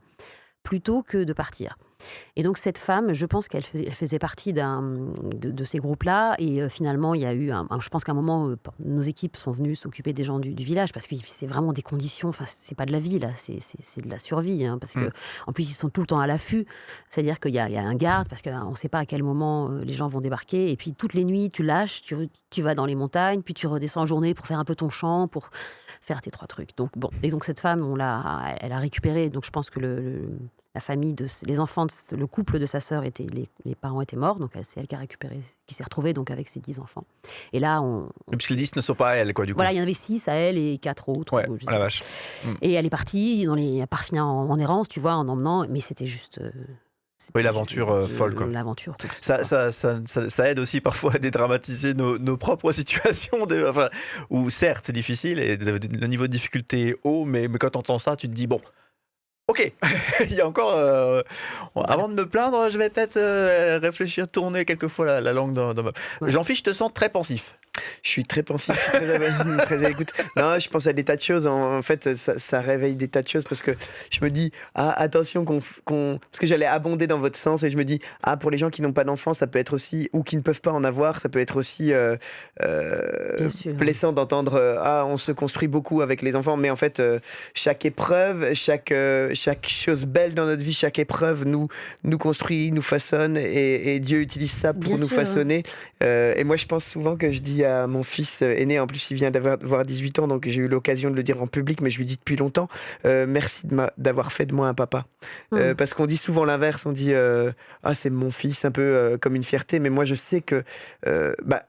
plutôt que de partir. Et donc cette femme, je pense qu'elle faisait partie de ces groupes-là. Et finalement, il y a eu, je pense qu'à un moment, nos équipes sont venues s'occuper des gens du village parce que c'est vraiment des conditions. Enfin, c'est pas de la vie là, c'est de la survie. Hein, parce que en plus, ils sont tout le temps à l'affût. C'est-à-dire qu'il y a un garde parce qu'on ne sait pas à quel moment les gens vont débarquer. Et puis toutes les nuits, tu lâches, tu vas dans les montagnes, puis tu redescends en journée pour faire un peu ton champ, pour faire tes 3 trucs. Donc bon, et donc cette femme, elle a récupéré. Donc je pense que la famille, les enfants, le couple de sa sœur, les parents étaient morts, donc c'est elle qui a récupéré, qui s'est retrouvée donc avec ses 10 enfants. Et là, Puisque les 10 ne sont pas à elle, quoi, du coup. Voilà, il y en avait 6 à elle et 4 autres. Ouais, la vache. Et elle est partie partie en errance, tu vois, en emmenant, mais c'était juste... oui, l'aventure folle, quoi. L'aventure. Ça aide aussi parfois à dédramatiser nos propres situations, où certes c'est difficile et le niveau de difficulté est haut, mais quand tu entends ça, tu te dis bon. Ok, il y a encore. Avant de me plaindre, je vais peut-être réfléchir, tourner quelquefois la langue dans ma. Ouais. Jean-Philippe, je te sens très pensif. Je suis très pensif, très à l'écoute. Non, je pense à des tas de choses. En fait, ça réveille des tas de choses parce que je me dis, attention, parce que j'allais abonder dans votre sens et je me dis, pour les gens qui n'ont pas d'enfants, ça peut être aussi, ou qui ne peuvent pas en avoir, ça peut être aussi blessant d'entendre, on se construit beaucoup avec les enfants, mais en fait, chaque épreuve, chaque chose belle dans notre vie, chaque épreuve nous construit, nous façonne et Dieu utilise ça pour nous façonner. Et moi, je pense souvent que je dis à mon fils aîné, en plus il vient d'avoir 18 ans, donc j'ai eu l'occasion de le dire en public, mais je lui dis depuis longtemps, merci d'avoir fait de moi un papa. Parce qu'on dit souvent l'inverse, on dit c'est mon fils, un peu comme une fierté, mais moi je sais que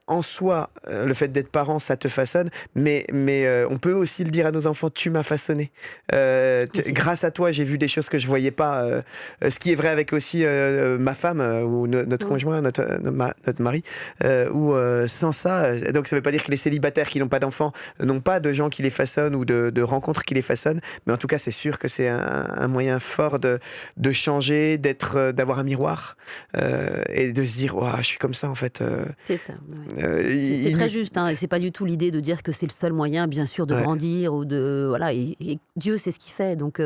en soi, le fait d'être parent, ça te façonne, mais on peut aussi le dire à nos enfants, tu m'as façonné. Grâce à toi, j'ai vu des choses que je voyais pas. Ce qui est vrai avec aussi ma femme ou notre conjoint, notre mari, ou sans ça, donc ça veut pas dire que les célibataires qui n'ont pas d'enfants n'ont pas de gens qui les façonnent ou de rencontres qui les façonnent, mais en tout cas c'est sûr que c'est un moyen fort de changer, d'avoir un miroir et de se dire je suis comme ça en fait. C'est ça. Ouais. C'est très juste, hein, et c'est pas du tout l'idée de dire que c'est le seul moyen, bien sûr, de grandir ou de voilà. Et Dieu sait ce qu'il fait, donc.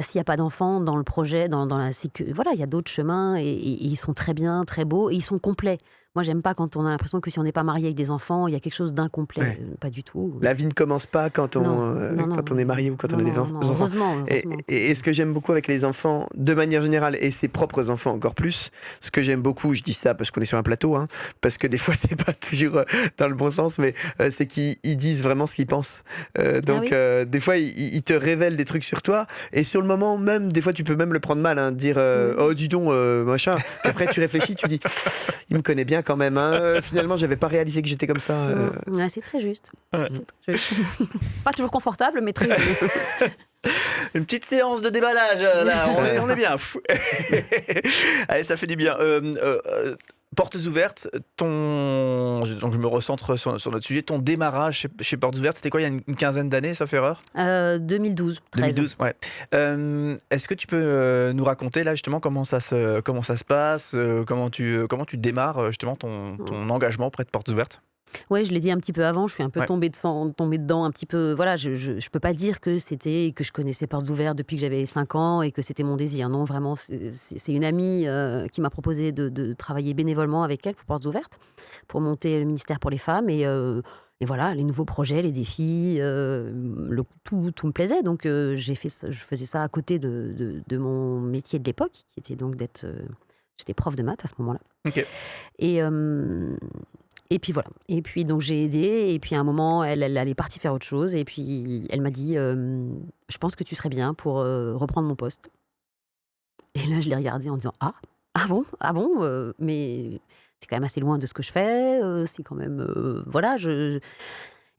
S'il n'y a pas d'enfants dans le projet, voilà, il y a d'autres chemins et ils sont très bien, très beaux et ils sont complets. Moi, j'aime pas quand on a l'impression que si on n'est pas marié avec des enfants, il y a quelque chose d'incomplet. Ouais. Pas du tout. La vie ne commence pas quand on est marié ou quand on a des enfants. Heureusement. Et ce que j'aime beaucoup avec les enfants, de manière générale, et ses propres enfants encore plus, ce que j'aime beaucoup, je dis ça parce qu'on est sur un plateau, parce que des fois, c'est pas toujours dans le bon sens, mais c'est qu'ils disent vraiment ce qu'ils pensent. Des fois, ils te révèlent des trucs sur toi, et sur le moment même, des fois, tu peux même le prendre mal, dire oh, dis donc, machin. Puis après, tu réfléchis, tu dis il me connaît bien quand même. Finalement, j'avais pas réalisé que j'étais comme ça. C'est très juste. C'est très juste. Pas toujours confortable, mais très juste. Une petite séance de déballage, là, on est bien. Allez, ça fait du bien. Portes ouvertes, donc je me recentre sur notre sujet, ton démarrage chez Portes ouvertes, c'était quoi, il y a une quinzaine d'années, sauf erreur? 2012, 13. 2012, ouais. Est-ce que tu peux nous raconter là justement comment ça se passe, comment tu démarres justement ton engagement auprès de Portes ouvertes? Ouais, je l'ai dit un petit peu avant, je suis un peu Ouais. tombée dedans un petit peu. Voilà, je peux pas dire que je connaissais Portes Ouvertes depuis que j'avais 5 ans et que c'était mon désir. Non, vraiment, c'est une amie qui m'a proposé de travailler bénévolement avec elle pour Portes Ouvertes, pour monter le ministère pour les femmes. Et voilà, les nouveaux projets, les défis, tout me plaisait. Donc je faisais ça à côté de mon métier de l'époque, qui était donc j'étais prof de maths à ce moment-là. Ok. Et, et puis voilà. Et puis donc j'ai aidé. Et puis à un moment, elle est partie faire autre chose. Et puis elle m'a dit, je pense que tu serais bien pour reprendre mon poste. Et là, je l'ai regardée en disant, ah bon, mais c'est quand même assez loin de ce que je fais. C'est quand même, voilà.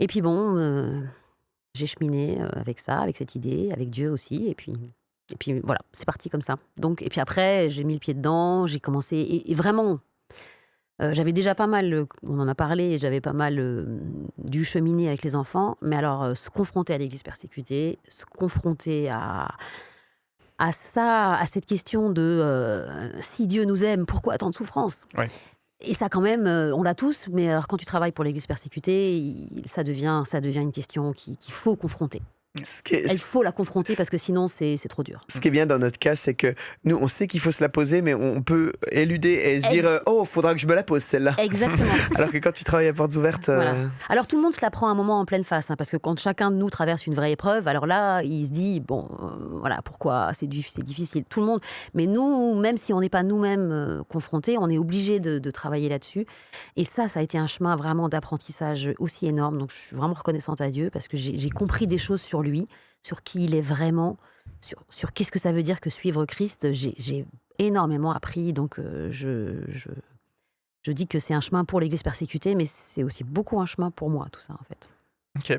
Et puis bon, j'ai cheminé avec ça, avec cette idée, avec Dieu aussi. Et puis voilà, c'est parti comme ça. Donc, et puis après, j'ai mis le pied dedans. J'ai commencé et vraiment. J'avais déjà pas mal, on en a parlé, j'avais pas mal dû cheminer avec les enfants, mais alors se confronter à l'Église persécutée, se confronter à ça, à cette question de si Dieu nous aime, pourquoi tant de souffrance? Ouais. Et ça quand même, on l'a tous, mais alors quand tu travailles pour l'Église persécutée, ça devient une question qu'il faut confronter. Il faut la confronter parce que sinon c'est trop dur. Ce qui est bien dans notre cas, c'est que nous, on sait qu'il faut se la poser, mais on peut éluder et se dire oh, faudra que je me la pose celle-là. Exactement. Alors que quand tu travailles à Portes ouvertes. Voilà. Alors tout le monde se la prend un moment en pleine face, hein, parce que quand chacun de nous traverse une vraie épreuve, alors là, il se dit bon, voilà, pourquoi c'est difficile, tout le monde. Mais nous, même si on n'est pas nous-mêmes confrontés, on est obligé de travailler là-dessus. Et ça a été un chemin vraiment d'apprentissage aussi énorme. Donc je suis vraiment reconnaissante à Dieu parce que j'ai compris des choses sur lui, sur qui il est vraiment, sur qu'est-ce que ça veut dire que suivre Christ. J'ai énormément appris, donc je dis que c'est un chemin pour l'Église persécutée, mais c'est aussi beaucoup un chemin pour moi, tout ça, en fait. Ok.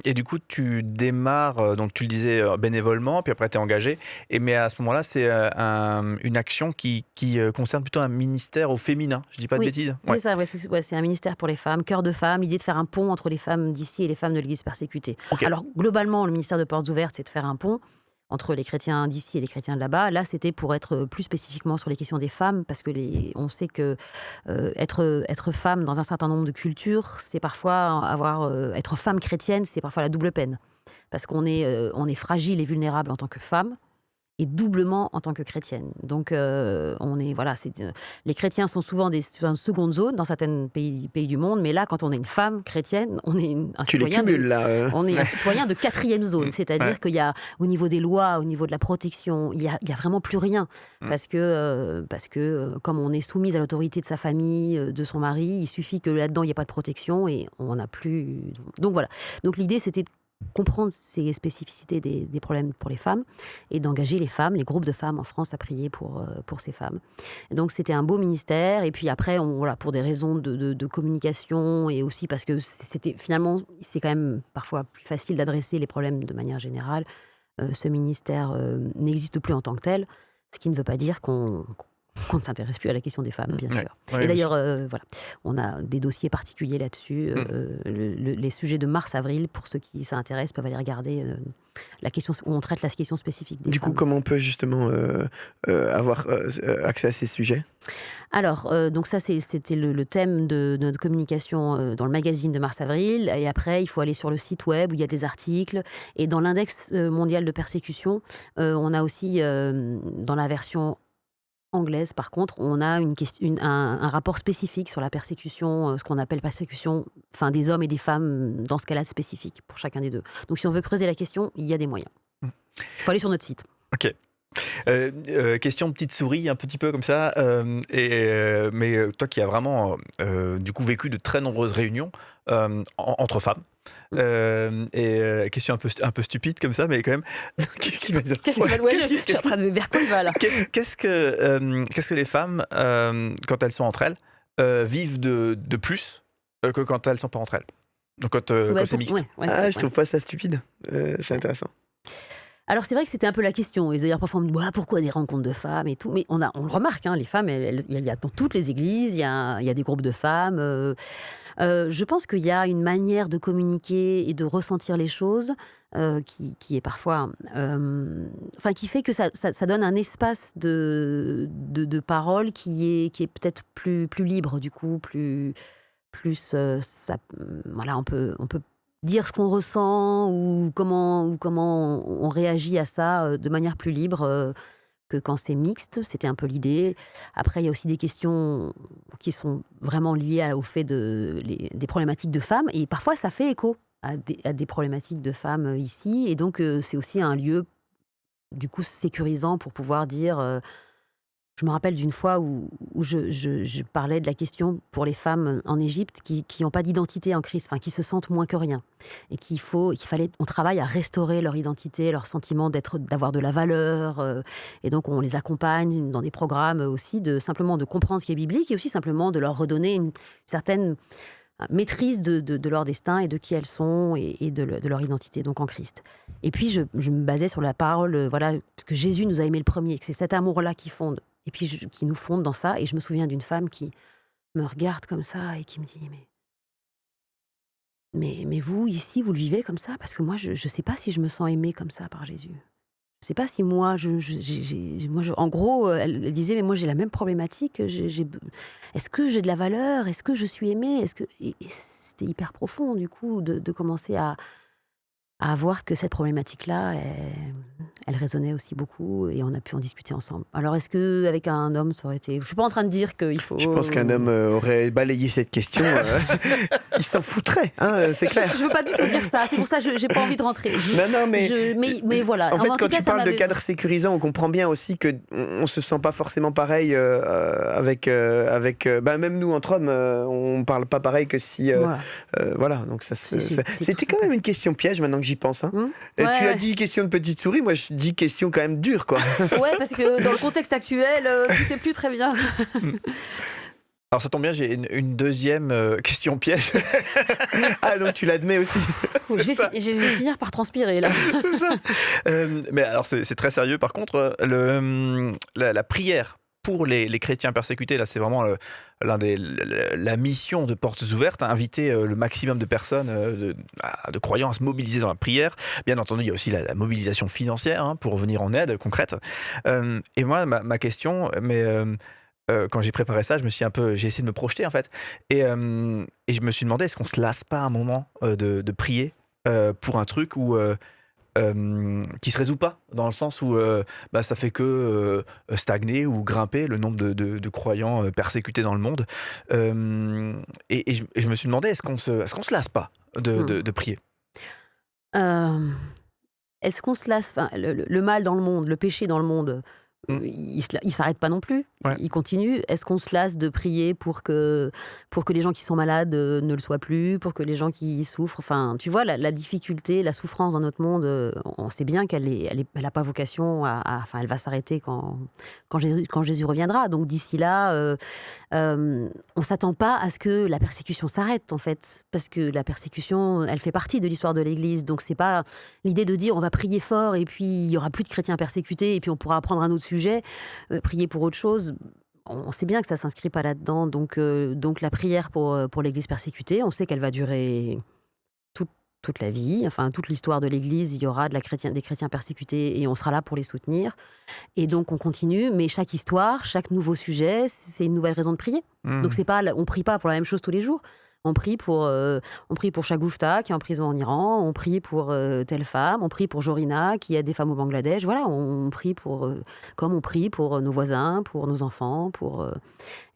Et du coup, tu démarres, donc tu le disais bénévolement, puis après tu es engagé. Mais à ce moment-là, c'est une action qui concerne plutôt un ministère au féminin. Je dis pas de bêtises. Oui, ça, c'est un ministère pour les femmes, cœur de femmes, l'idée de faire un pont entre les femmes d'ici et les femmes de l'Église persécutée. Okay. Alors, globalement, le ministère de Portes ouvertes, c'est de faire un pont entre les chrétiens d'ici et les chrétiens de là-bas. Là, c'était pour être plus spécifiquement sur les questions des femmes, parce que on sait que être femme dans un certain nombre de cultures, c'est parfois être femme chrétienne, c'est parfois la double peine. Parce qu'on est fragile et vulnérable en tant que femme, et doublement en tant que chrétienne. Donc, les chrétiens sont souvent une seconde zone dans certains pays du monde, mais là, quand on est une femme chrétienne, on est un citoyen on est un citoyen de quatrième zone. C'est-à-dire qu'il y a, au niveau des lois, au niveau de la protection, il y a vraiment plus rien. Parce que comme on est soumise à l'autorité de sa famille, de son mari, il suffit que là-dedans, il n'y ait pas de protection et on n'a plus... Donc voilà. Donc l'idée, c'était de comprendre ces spécificités des problèmes pour les femmes et d'engager les femmes, les groupes de femmes en France à prier pour ces femmes. Et donc c'était un beau ministère et puis après, pour des raisons de communication et aussi parce que finalement, c'est quand même parfois plus facile d'adresser les problèmes de manière générale. Ce ministère n'existe plus en tant que tel, ce qui ne veut pas dire qu'on ne s'intéresse plus à la question des femmes, bien sûr. Ouais, et d'ailleurs, on a des dossiers particuliers là-dessus. Les sujets de mars-avril, pour ceux qui s'intéressent, peuvent aller regarder la question où on traite la question spécifique des femmes. Du coup, comment on peut justement avoir accès à ces sujets ? Alors, donc ça, c'était le thème de notre communication dans le magazine de mars-avril. Et après, il faut aller sur le site web où il y a des articles. Et dans l'index mondial de persécution, on a aussi, dans la version anglaise, par contre, on a un rapport spécifique sur la persécution, ce qu'on appelle persécution des hommes et des femmes dans ce cas-là spécifique pour chacun des deux. Donc si on veut creuser la question, il y a des moyens. Il faut aller sur notre site. Ok. Question petite souris, un petit peu comme ça. Mais toi qui as vraiment du coup vécu de très nombreuses réunions entre femmes. Question un peu stupide comme ça, mais quand même. Je suis en train de vers quoi il va là. Qu'est-ce que les femmes, quand elles sont entre elles, vivent de plus que quand elles sont pas entre elles? Donc quand c'est mixte. Je trouve pas ça stupide. C'est intéressant. Alors c'est vrai que c'était un peu la question. Et d'ailleurs parfois on me dit bah, pourquoi des rencontres de femmes et tout. Mais on le remarque, hein, les femmes, il y a dans toutes les églises, il y a des groupes de femmes. Je pense qu'il y a une manière de communiquer et de ressentir les choses qui est parfois, enfin qui fait que ça donne un espace de parole qui est peut-être plus libre du coup, voilà, on peut dire ce qu'on ressent ou comment on réagit à ça de manière plus libre que quand c'est mixte. C'était un peu l'idée. Après, il y a aussi des questions qui sont vraiment liées au fait des problématiques de femmes. Et parfois, ça fait écho à des problématiques de femmes ici. Et donc, c'est aussi un lieu, du coup, sécurisant pour pouvoir dire. Je me rappelle d'une fois où je parlais de la question pour les femmes en Égypte qui n'ont pas d'identité en Christ, enfin qui se sentent moins que rien, et on travaille à restaurer leur identité, leur sentiment d'avoir de la valeur, et donc on les accompagne dans des programmes aussi simplement de comprendre ce qui est biblique et aussi simplement de leur redonner une certaine maîtrise de leur destin et de qui elles sont et de leur identité donc en Christ. Et puis je me basais sur la parole, voilà, parce que Jésus nous a aimés le premier, que c'est cet amour-là qui fonde. Et puis qui nous fonde dans ça. Et je me souviens d'une femme qui me regarde comme ça et qui me dit mais vous, ici, vous le vivez comme ça? Parce que moi, je ne sais pas si je me sens aimée comme ça par Jésus. Je ne sais pas si moi, en gros, elle disait, mais moi, j'ai la même problématique. Est-ce que j'ai de la valeur? Est-ce que je suis aimée? Et c'était hyper profond, du coup, de commencer à voir que cette problématique-là, elle résonnait aussi beaucoup et on a pu en discuter ensemble. Alors, est-ce qu'avec un homme, ça aurait été... Je ne suis pas en train de dire qu'il faut... Je pense qu'un homme aurait balayé cette question. Il s'en foutrait, hein, c'est clair. Je ne veux pas du tout dire ça. C'est pour ça que je n'ai pas envie de rentrer. Mais voilà. En fait, quand tout cas, tu parles de cadre sécurisant, on comprend bien aussi qu'on ne se sent pas forcément pareil avec même nous, entre hommes, on ne parle pas pareil que si... voilà, donc c'était quand même une question piège maintenant que j'y pense. Hein. Tu as dit question de petite souris, moi je dis question quand même dure, quoi. Ouais, parce que dans le contexte actuel, tu sais plus très bien. Alors ça tombe bien, j'ai une deuxième question piège. Ah, donc tu l'admets aussi. Je vais finir par transpirer là. C'est ça. Mais alors c'est très sérieux par contre, la prière pour les chrétiens persécutés, là c'est vraiment la mission de Portes Ouvertes, inviter le maximum de personnes, de croyants à se mobiliser dans la prière. Bien entendu, il y a aussi la mobilisation financière pour venir en aide concrète. Et moi, ma question, quand j'ai préparé ça, j'ai essayé de me projeter en fait. Et je me suis demandé, est-ce qu'on se lasse pas un moment de prier pour un truc qui se résout pas, dans le sens où ça fait que stagner ou grimper le nombre de croyants persécutés dans le monde. Et je me suis demandé, est-ce qu'on se lasse pas de prier? Est-ce qu'on se lasse, le mal dans le monde, le péché dans le monde, il s'arrête pas non plus, Ouais. il continue. Est-ce qu'on se lasse de prier pour que les gens qui sont malades ne le soient plus, pour que les gens qui souffrent, enfin tu vois la difficulté, la souffrance dans notre monde, on sait bien qu'elle a pas vocation enfin elle va s'arrêter quand Jésus reviendra. Donc d'ici là, on s'attend pas à ce que la persécution s'arrête en fait, parce que la persécution, elle fait partie de l'histoire de l'Église. Donc c'est pas l'idée de dire on va prier fort et puis il y aura plus de chrétiens persécutés et puis on pourra apprendre un autre sujet, prier pour autre chose. On sait bien que ça s'inscrit pas là-dedans. Donc la prière pour l'Église persécutée, on sait qu'elle va durer toute la vie, enfin toute l'histoire de l'Église. Il y aura des chrétiens persécutés et on sera là pour les soutenir. Et donc on continue, mais chaque histoire, chaque nouveau sujet, c'est une nouvelle raison de prier. Donc on prie pas pour la même chose tous les jours. On prie pour Shagufta qui est en prison en Iran, on prie pour telle femme, on prie pour Jorina qui aide des femmes au Bangladesh. Voilà, on prie comme on prie pour nos voisins, pour nos enfants,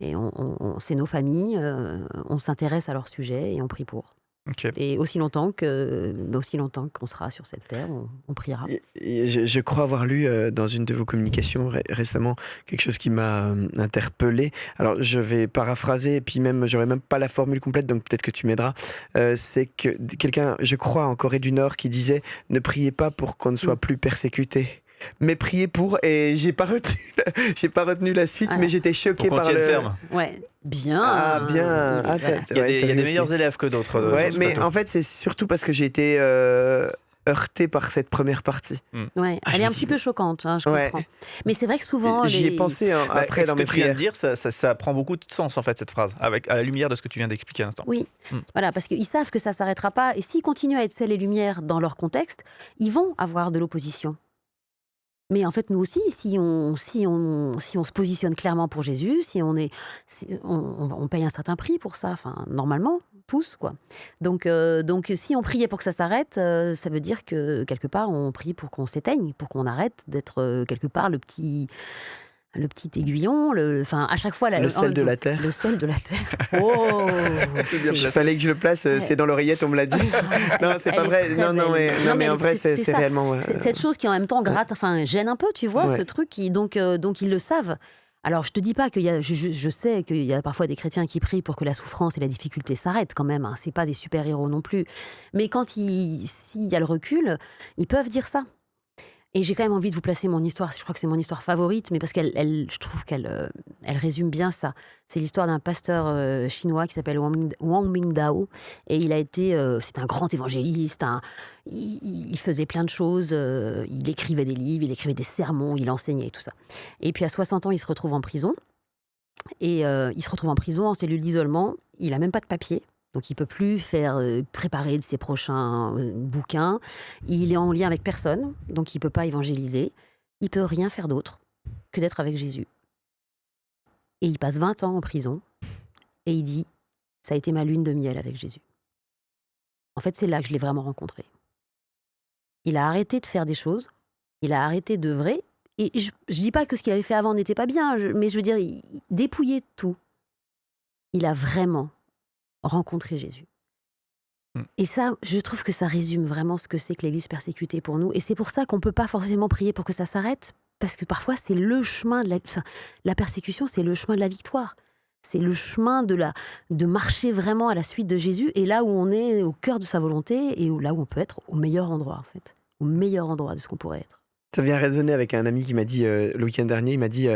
et c'est nos familles, on s'intéresse à leur sujet et on prie pour. Okay. Et aussi longtemps qu'on sera sur cette terre, on priera. Et je crois avoir lu dans une de vos communications récemment quelque chose qui m'a interpellé. Alors je vais paraphraser, et puis même j'aurai même pas la formule complète, donc peut-être que tu m'aideras. C'est que quelqu'un, je crois en Corée du Nord, qui disait « Ne priez pas pour qu'on ne soit plus persécuté ». Mais prier pour, et j'ai pas retenu la suite, mais j'étais choqué par le... ferme. Ouais, bien. Ah, bien. Il y a des meilleurs élèves que d'autres. Ouais, mais en fait, c'est surtout parce que j'ai été heurté par cette première partie. Ouais, Ah, elle je est me un suis petit peu choquante, hein, je Ouais. comprends. Mais c'est vrai que souvent, J'y ai pensé après Avec dans ce mes que tu viens de prières. dire, ça prend beaucoup de sens en fait cette phrase, à la lumière de ce que tu viens d'expliquer à l'instant. Oui, Mm. voilà, parce qu'ils savent que ça s'arrêtera pas. Et s'ils continuent à être sel et lumière dans leur contexte, ils vont avoir de l'opposition. Mais en fait, nous aussi, si on se positionne clairement pour Jésus, on paye un certain prix pour ça. Enfin, normalement, tous, quoi. Donc, si on priait pour que ça s'arrête, ça veut dire que quelque part, on prie pour qu'on s'éteigne, pour qu'on arrête d'être quelque part le petit aiguillon. Enfin, à chaque fois, Le sel de la terre. le sel de la terre. Oh, C'est bien Il placé. fallait que je le place, c'est dans l'oreillette, on me l'a dit. Non, c'est Elle pas est vrai. très Non, non, belle. mais en vrai, c'est ça. réellement. C'est cette chose qui en même temps gratte, enfin gêne un peu, tu vois, Ouais. ce truc. Donc ils le savent. Alors je te dis pas qu'il y a, je sais qu'il y a parfois des chrétiens qui prient pour que la souffrance et la difficulté s'arrêtent quand même. Hein. C'est pas des super héros non plus. Mais s'il y a le recul, ils peuvent dire ça. Et j'ai quand même envie de vous placer mon histoire. Je crois que c'est mon histoire favorite, mais parce je trouve elle résume bien ça. C'est l'histoire d'un pasteur chinois qui s'appelle Wang Mingdao. Et c'est un grand évangéliste. Il faisait plein de choses. Il écrivait des livres, il écrivait des sermons, il enseignait et tout ça. Et puis à 60 ans, il se retrouve en prison. Et il se retrouve en prison en cellule d'isolement. Il n'a même pas de papier. Donc il ne peut plus préparer de ses prochains bouquins. Il est en lien avec personne, donc il ne peut pas évangéliser. Il ne peut rien faire d'autre que d'être avec Jésus. Et il passe 20 ans en prison. Et il dit, ça a été ma lune de miel avec Jésus. En fait, c'est là que je l'ai vraiment rencontré. Il a arrêté de faire des choses. Il a arrêté d'œuvrer. Et je ne dis pas que ce qu'il avait fait avant n'était pas bien, mais je veux dire, il dépouillait tout. Il a vraiment rencontrer Jésus. Et ça, je trouve que ça résume vraiment ce que c'est que l'Église persécutée pour nous. Et c'est pour ça qu'on ne peut pas forcément prier pour que ça s'arrête, parce que parfois c'est le chemin de la persécution, c'est le chemin de la victoire. C'est le chemin de marcher vraiment à la suite de Jésus, et là où on est au cœur de sa volonté, et là où on peut être au meilleur endroit, en fait. Au meilleur endroit de ce qu'on pourrait être. Ça vient résonner avec un ami qui m'a dit le week-end dernier, il m'a dit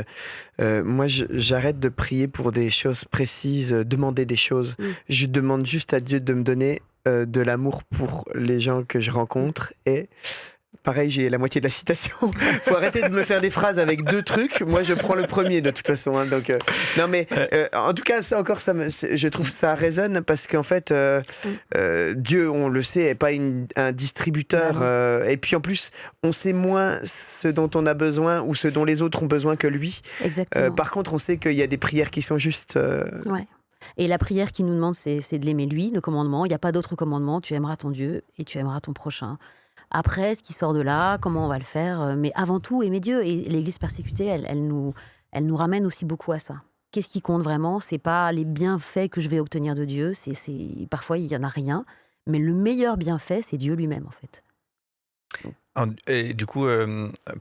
moi j'arrête de prier pour des choses précises, demander des choses. Je demande juste à Dieu de me donner de l'amour pour les gens que je rencontre. Et pareil, j'ai la moitié de la citation. Faut arrêter de me faire des phrases avec 2 trucs. Moi, je prends le premier de toute façon. Hein, donc, non, mais en tout cas, je trouve ça résonne parce qu'en fait, Dieu, on le sait, n'est pas un distributeur. Et puis en plus, on sait moins ce dont on a besoin ou ce dont les autres ont besoin que lui. Exactement. Par contre, on sait qu'il y a des prières qui sont juste. Ouais. Et la prière qui nous demande, c'est de l'aimer lui, le commandement. Il n'y a pas d'autre commandement. Tu aimeras ton Dieu et tu aimeras ton prochain. Après, ce qui sort de là, comment on va le faire, mais avant tout, aimer Dieu. Et l'Église persécutée, elle nous ramène aussi beaucoup à ça. Qu'est-ce qui compte vraiment ? C'est pas les bienfaits que je vais obtenir de Dieu. Parfois, il y en a rien. Mais le meilleur bienfait, c'est Dieu lui-même, en fait. Et du coup,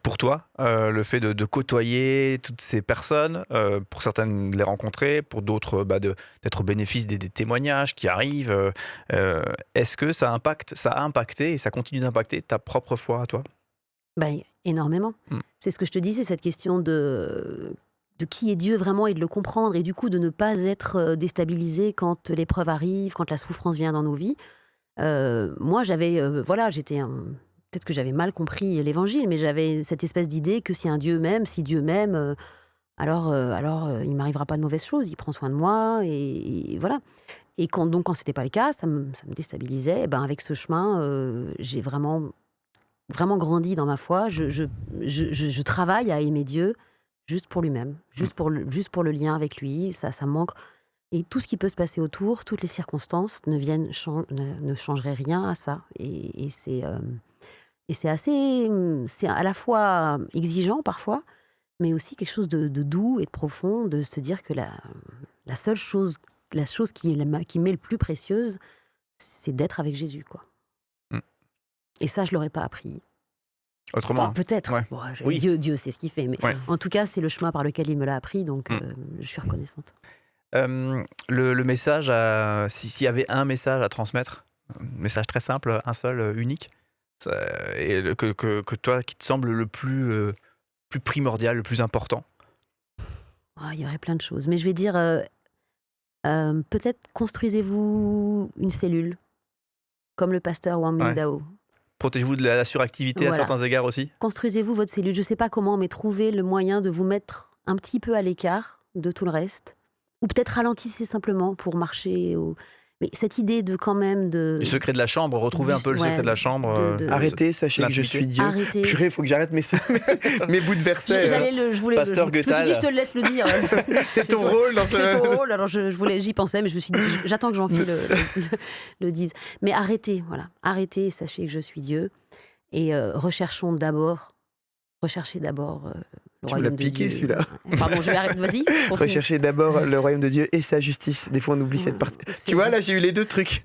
pour toi, le fait de côtoyer toutes ces personnes, pour certaines de les rencontrer, pour d'autres d'être au bénéfice des témoignages qui arrivent, est-ce que ça a impacté et ça continue d'impacter ta propre foi à toi ? Énormément. C'est ce que je te dis, c'est cette question de qui est Dieu vraiment et de le comprendre, et du coup de ne pas être déstabilisé quand l'épreuve arrive, quand la souffrance vient dans nos vies. Moi, j'étais peut-être que j'avais mal compris l'évangile, mais j'avais cette espèce d'idée que si Dieu m'aime, alors il m'arrivera pas de mauvaises choses, il prend soin de moi, et voilà. Et quand c'était pas le cas, ça me déstabilisait. Et avec ce chemin, j'ai vraiment, vraiment grandi dans ma foi. Je travaille à aimer Dieu juste pour lui-même, juste pour le lien avec lui. Ça manque. Et tout ce qui peut se passer autour, toutes les circonstances ne changeraient rien à ça. Et c'est à la fois exigeant parfois, mais aussi quelque chose de doux et de profond, de se dire que la chose qui m'est le plus précieuse, c'est d'être avec Jésus, quoi. Et ça, je l'aurais pas appris. Autrement. Enfin, peut-être. Ouais. Bon, Oui. Dieu sait ce qu'il fait, mais Ouais. en tout cas, c'est le chemin par lequel il me l'a appris, donc je suis reconnaissante. Le message, s'il y avait un message à transmettre, un message très simple, un seul, unique, et que toi, qui te semble le plus primordial, le plus important. Il y aurait plein de choses, mais je vais dire, peut-être construisez-vous une cellule, comme le pasteur Wang Mingdao. Protégez-vous de la suractivité à Voilà. certains égards aussi? Construisez-vous votre cellule. Je sais pas comment, mais trouvez le moyen de vous mettre un petit peu à l'écart de tout le reste. Ou peut-être ralentissez simplement pour marcher. Mais cette idée de quand même Du de... secret de la chambre, retrouvez un peu le secret Ouais, de la chambre. Arrêtez, sachez que je l'intimité. suis Dieu. Arrêtez. Purée, il faut que j'arrête mes bouts de verset. Je voulais, Pasteur je me suis Goethal. dit, je te le laisse le dire. C'est ton rôle dans C'est ce... ton rôle. Alors j'y pensais, mais je me suis dit, j'attends que Jean-Phil le dise. Mais arrêtez, voilà. Arrêtez et sachez que je suis Dieu. Et recherchez d'abord le Tu me royaume l'as de piqué, Dieu. celui-là. Pardon, je vais arrêter. Vas-y. continue. Recherchez d'abord le royaume de Dieu et sa justice. Des fois, on oublie cette partie. C'est Tu vois, vrai. là, j'ai eu les deux trucs.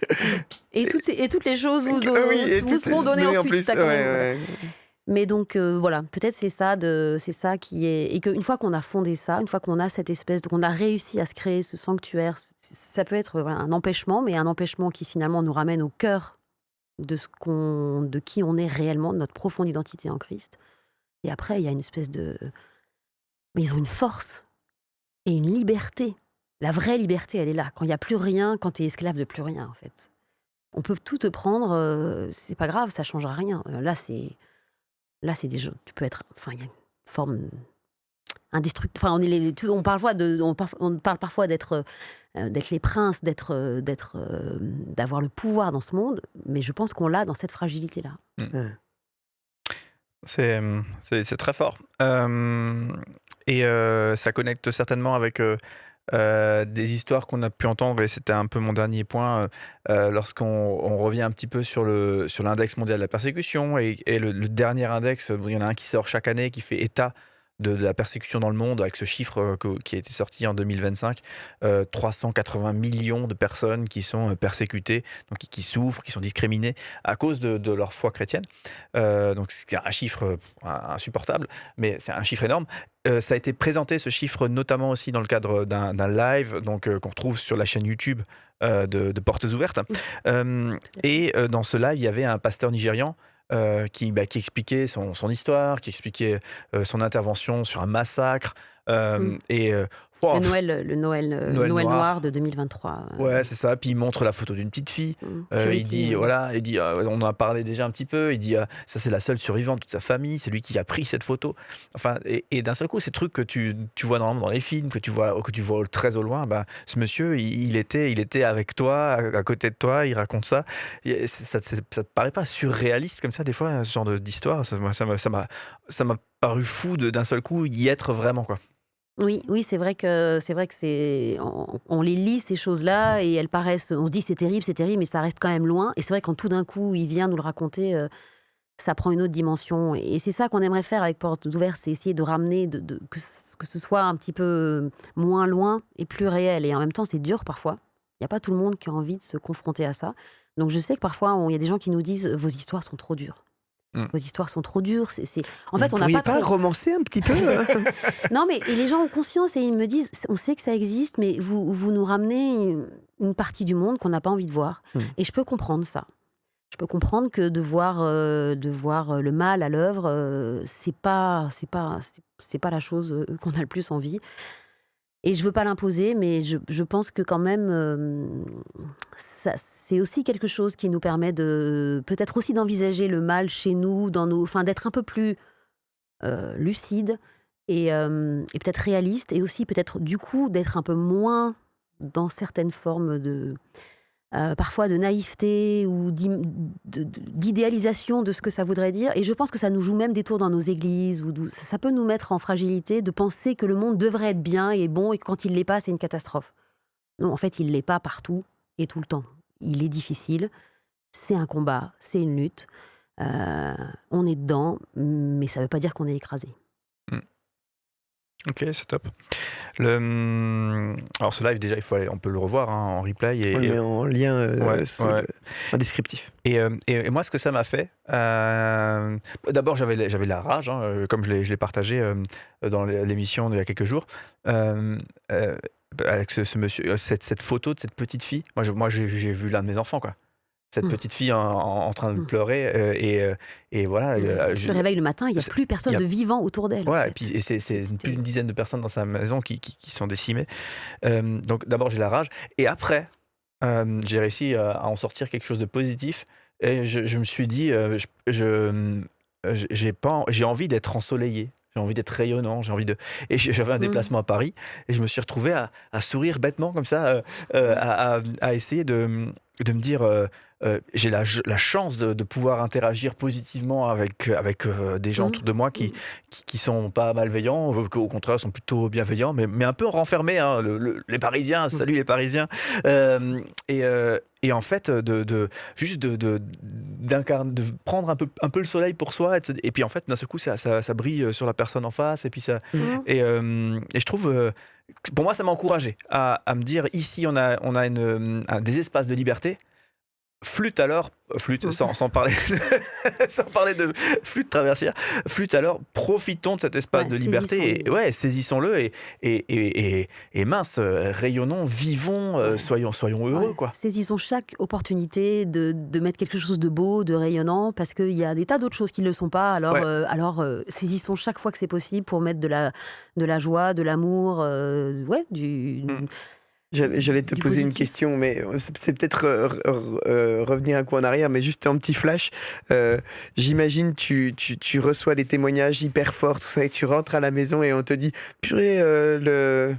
Et toutes les choses vous, Ah oui, et vous toutes seront les données données ensuite. en plus. t'as quand même, voilà. Ouais. Mais donc voilà, peut-être c'est ça qui est, et qu'une fois qu'on a fondé ça, une fois qu'on a cette espèce, qu'on a réussi à se créer ce sanctuaire, ça peut être voilà, un empêchement, mais un empêchement qui finalement nous ramène au cœur de qui on est réellement, de notre profonde identité en Christ. Et après, il y a une espèce de, mais ils ont une force et une liberté. La vraie liberté, elle est là. Quand il y a plus rien, quand tu es esclave de plus rien, en fait. On peut tout te prendre, c'est pas grave, ça changera rien. Là, c'est des gens. Tu peux être. Enfin, il y a une forme indestructible. Enfin, on parle parfois d'être les princes, d'avoir le pouvoir dans ce monde, mais je pense qu'on l'a dans cette fragilité-là. C'est très fort. Et ça connecte certainement avec des histoires qu'on a pu entendre, et c'était un peu mon dernier point, lorsqu'on revient un petit peu sur l'index mondial de la persécution, et le dernier index, il y en a un qui sort chaque année, qui fait état de la persécution dans le monde, avec ce chiffre qui a été sorti en 2025, 380 millions de personnes qui sont persécutées, donc qui souffrent, qui sont discriminées à cause de leur foi chrétienne. Donc c'est un chiffre insupportable, mais c'est un chiffre énorme. Ça a été présenté, ce chiffre, notamment aussi dans le cadre d'un live qu'on retrouve sur la chaîne YouTube de Portes Ouvertes. Et dans ce live, il y avait un pasteur nigérian qui expliquait son histoire, qui expliquait son intervention sur un massacre. Le Noël noir de 2023. Ouais, c'est ça. Puis il montre la photo d'une petite fille. Il dit, on en a parlé déjà un petit peu. Il dit, ça c'est la seule survivante de toute sa famille. C'est lui qui a pris cette photo. Enfin, et d'un seul coup, ces trucs que tu vois normalement dans les films, que tu vois très au loin, ce monsieur, il était avec toi, à côté de toi. Il raconte ça. Ça te paraît pas surréaliste comme ça des fois, ce genre d'histoire? Ça m'a paru fou d'un seul coup y être vraiment, quoi. Oui, c'est vrai que on les lit ces choses-là et elles paraissent, on se dit c'est terrible, mais ça reste quand même loin. Et c'est vrai quand tout d'un coup il vient nous le raconter, ça prend une autre dimension. Et c'est ça qu'on aimerait faire avec Portes Ouvertes, c'est essayer de ramener, que ce soit un petit peu moins loin et plus réel. Et en même temps c'est dur parfois. Il n'y a pas tout le monde qui a envie de se confronter à ça. Donc je sais que parfois il y a des gens qui nous disent vos histoires sont trop dures. Vos histoires sont trop dures. En fait, on n'a pas trop romancer un petit peu. Non, mais et les gens ont conscience et ils me disent, on sait que ça existe, mais vous nous ramenez une partie du monde qu'on n'a pas envie de voir. Et je peux comprendre ça. Je peux comprendre que de voir le mal à l'œuvre, c'est pas la chose qu'on a le plus envie. Et je veux pas l'imposer, mais je pense que quand même, c'est aussi quelque chose qui nous permet peut-être aussi d'envisager le mal chez nous, d'être un peu plus lucide et peut-être réaliste, et aussi peut-être du coup d'être un peu moins dans certaines formes parfois de naïveté ou d'idéalisation de ce que ça voudrait dire. Et je pense que ça nous joue même des tours dans nos églises, ça peut nous mettre en fragilité de penser que le monde devrait être bien et bon, et que quand il l'est pas, c'est une catastrophe. Non, en fait, il l'est pas partout et tout le temps. Il est difficile, c'est un combat, c'est une lutte. On est dedans, mais ça veut pas dire qu'on est écrasé. Ok, c'est top. Alors ce live, déjà, on peut le revoir en replay. On le met en lien en descriptif. Et moi, ce que ça m'a fait, d'abord j'avais la rage, comme je l'ai partagé dans l'émission il y a quelques jours, avec ce monsieur, cette photo de cette petite fille. Moi j'ai vu l'un de mes enfants, quoi. Cette petite fille en train de pleurer, et voilà. Je se réveille le matin, il n'y a plus personne de vivant autour d'elle. Ouais, en fait. Et puis c'est plus d'une dizaine de personnes dans sa maison qui sont décimées. Donc d'abord j'ai la rage, et après j'ai réussi à en sortir quelque chose de positif. et je me suis dit, j'ai envie d'être ensoleillé. J'ai envie d'être rayonnant, j'ai envie de. Et j'avais un Mmh. déplacement à Paris et je me suis retrouvé à sourire bêtement comme ça, à essayer de me dire j'ai la chance de pouvoir interagir positivement avec des gens Mmh. autour de moi qui sont pas malveillants, au contraire sont plutôt bienveillants, mais un peu renfermés, hein, les Parisiens, Mmh. salut les Parisiens. Et en fait, juste de prendre un peu le soleil pour soi, et puis en fait, d'un seul coup, ça brille sur la personne en face, et puis ça. Mmh. Mmh. Et je trouve, pour moi, ça m'a encouragé à me dire ici, on a des espaces de liberté. Flûte alors, flûte, Mmh. sans parler, sans parler de flûte traversière, flûte alors, profitons de cet espace Ouais, de liberté et saisissons-le. ouais, saisissons-le et mince, rayonnons, vivons, Ouais. soyons heureux, Ouais. quoi. Saisissons chaque opportunité de mettre quelque chose de beau, de rayonnant, parce qu'il y a des tas d'autres choses qui ne le sont pas. Alors, Ouais. saisissons chaque fois que c'est possible pour mettre de la joie, de l'amour, ouais, Mm. J'allais te du poser une positif. question, mais c'est peut-être revenir un coup en arrière, mais juste un petit flash. J'imagine tu reçois des témoignages hyper forts, tout ça, et tu rentres à la maison et on te dit purée, le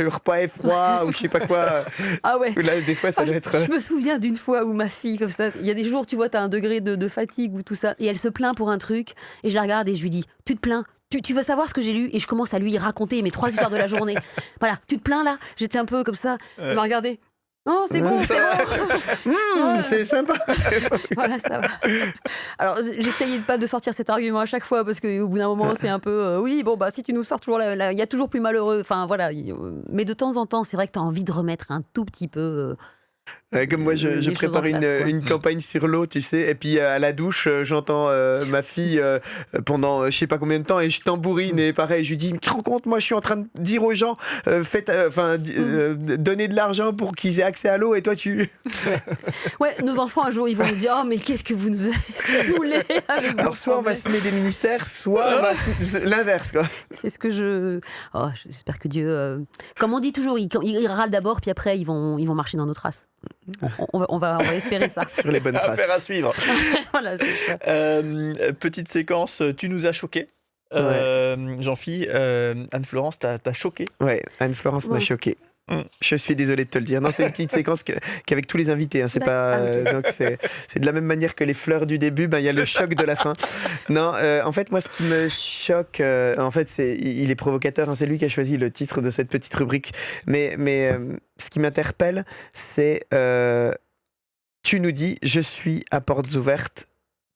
repas est froid ou je sais pas quoi. Ah ouais. Là, des fois, ça Ah, doit être. je me souviens d'une fois où ma fille, comme ça, il y a des jours, tu vois, tu as un degré de fatigue ou tout ça, et elle se plaint pour un truc, et je la regarde et je lui dis, tu te plains, tu veux savoir ce que j'ai lu, et je commence à lui raconter mes 3 histoires de la journée. Voilà, tu te plains là. J'étais un peu comme ça, elle m'a regardé. Non, c'est bon, c'est bon. C'est sympa. Voilà, ça va. Alors, j'essayais de pas de sortir cet argument à chaque fois parce qu'au bout d'un moment, c'est un peu oui, bon, bah, si tu nous sors toujours il y a toujours plus malheureux. Enfin, voilà. Mais de temps en temps, c'est vrai que tu as envie de remettre un tout petit peu Comme moi, je les choses en prépare place, quoi. une campagne sur l'eau, tu sais, et puis à la douche, j'entends ma fille pendant je sais pas combien de temps, et je tambourine, et pareil, je lui dis, mais tu te rends compte, moi je suis en train de dire aux gens, donnez de l'argent pour qu'ils aient accès à l'eau, et toi tu. Ouais, nos enfants, un jour, ils vont nous dire oh, mais qu'est-ce que vous nous avez saoulés avec vos Alors soit on va problèmes. se mettre des ministères, soit on va l'inverse, quoi. C'est ce que je. Oh, j'espère que Dieu. Comme on dit toujours, ils râlent d'abord, puis après, ils vont marcher dans nos traces. On va espérer ça. Sur les bonnes traces. Affaire à suivre. Voilà, c'est ça. Petite séquence, tu nous as choqué. Jean-Philippe, Anne-Florence, t'as choqué. Ouais, Anne-Florence m'a Ouais. choqué. Mm. Je suis désolé de te le dire. Non, c'est une petite séquence qu'avec tous les invités. Hein, c'est D'accord. pas, Ah, ok. donc c'est de la même manière que les fleurs du début. Ben il y a le choc de la fin. Non, en fait moi ce qui me choque, en fait il est provocateur. Hein, c'est lui qui a choisi le titre de cette petite rubrique. Mais ce qui m'interpelle, c'est tu nous dis je suis à portes ouvertes,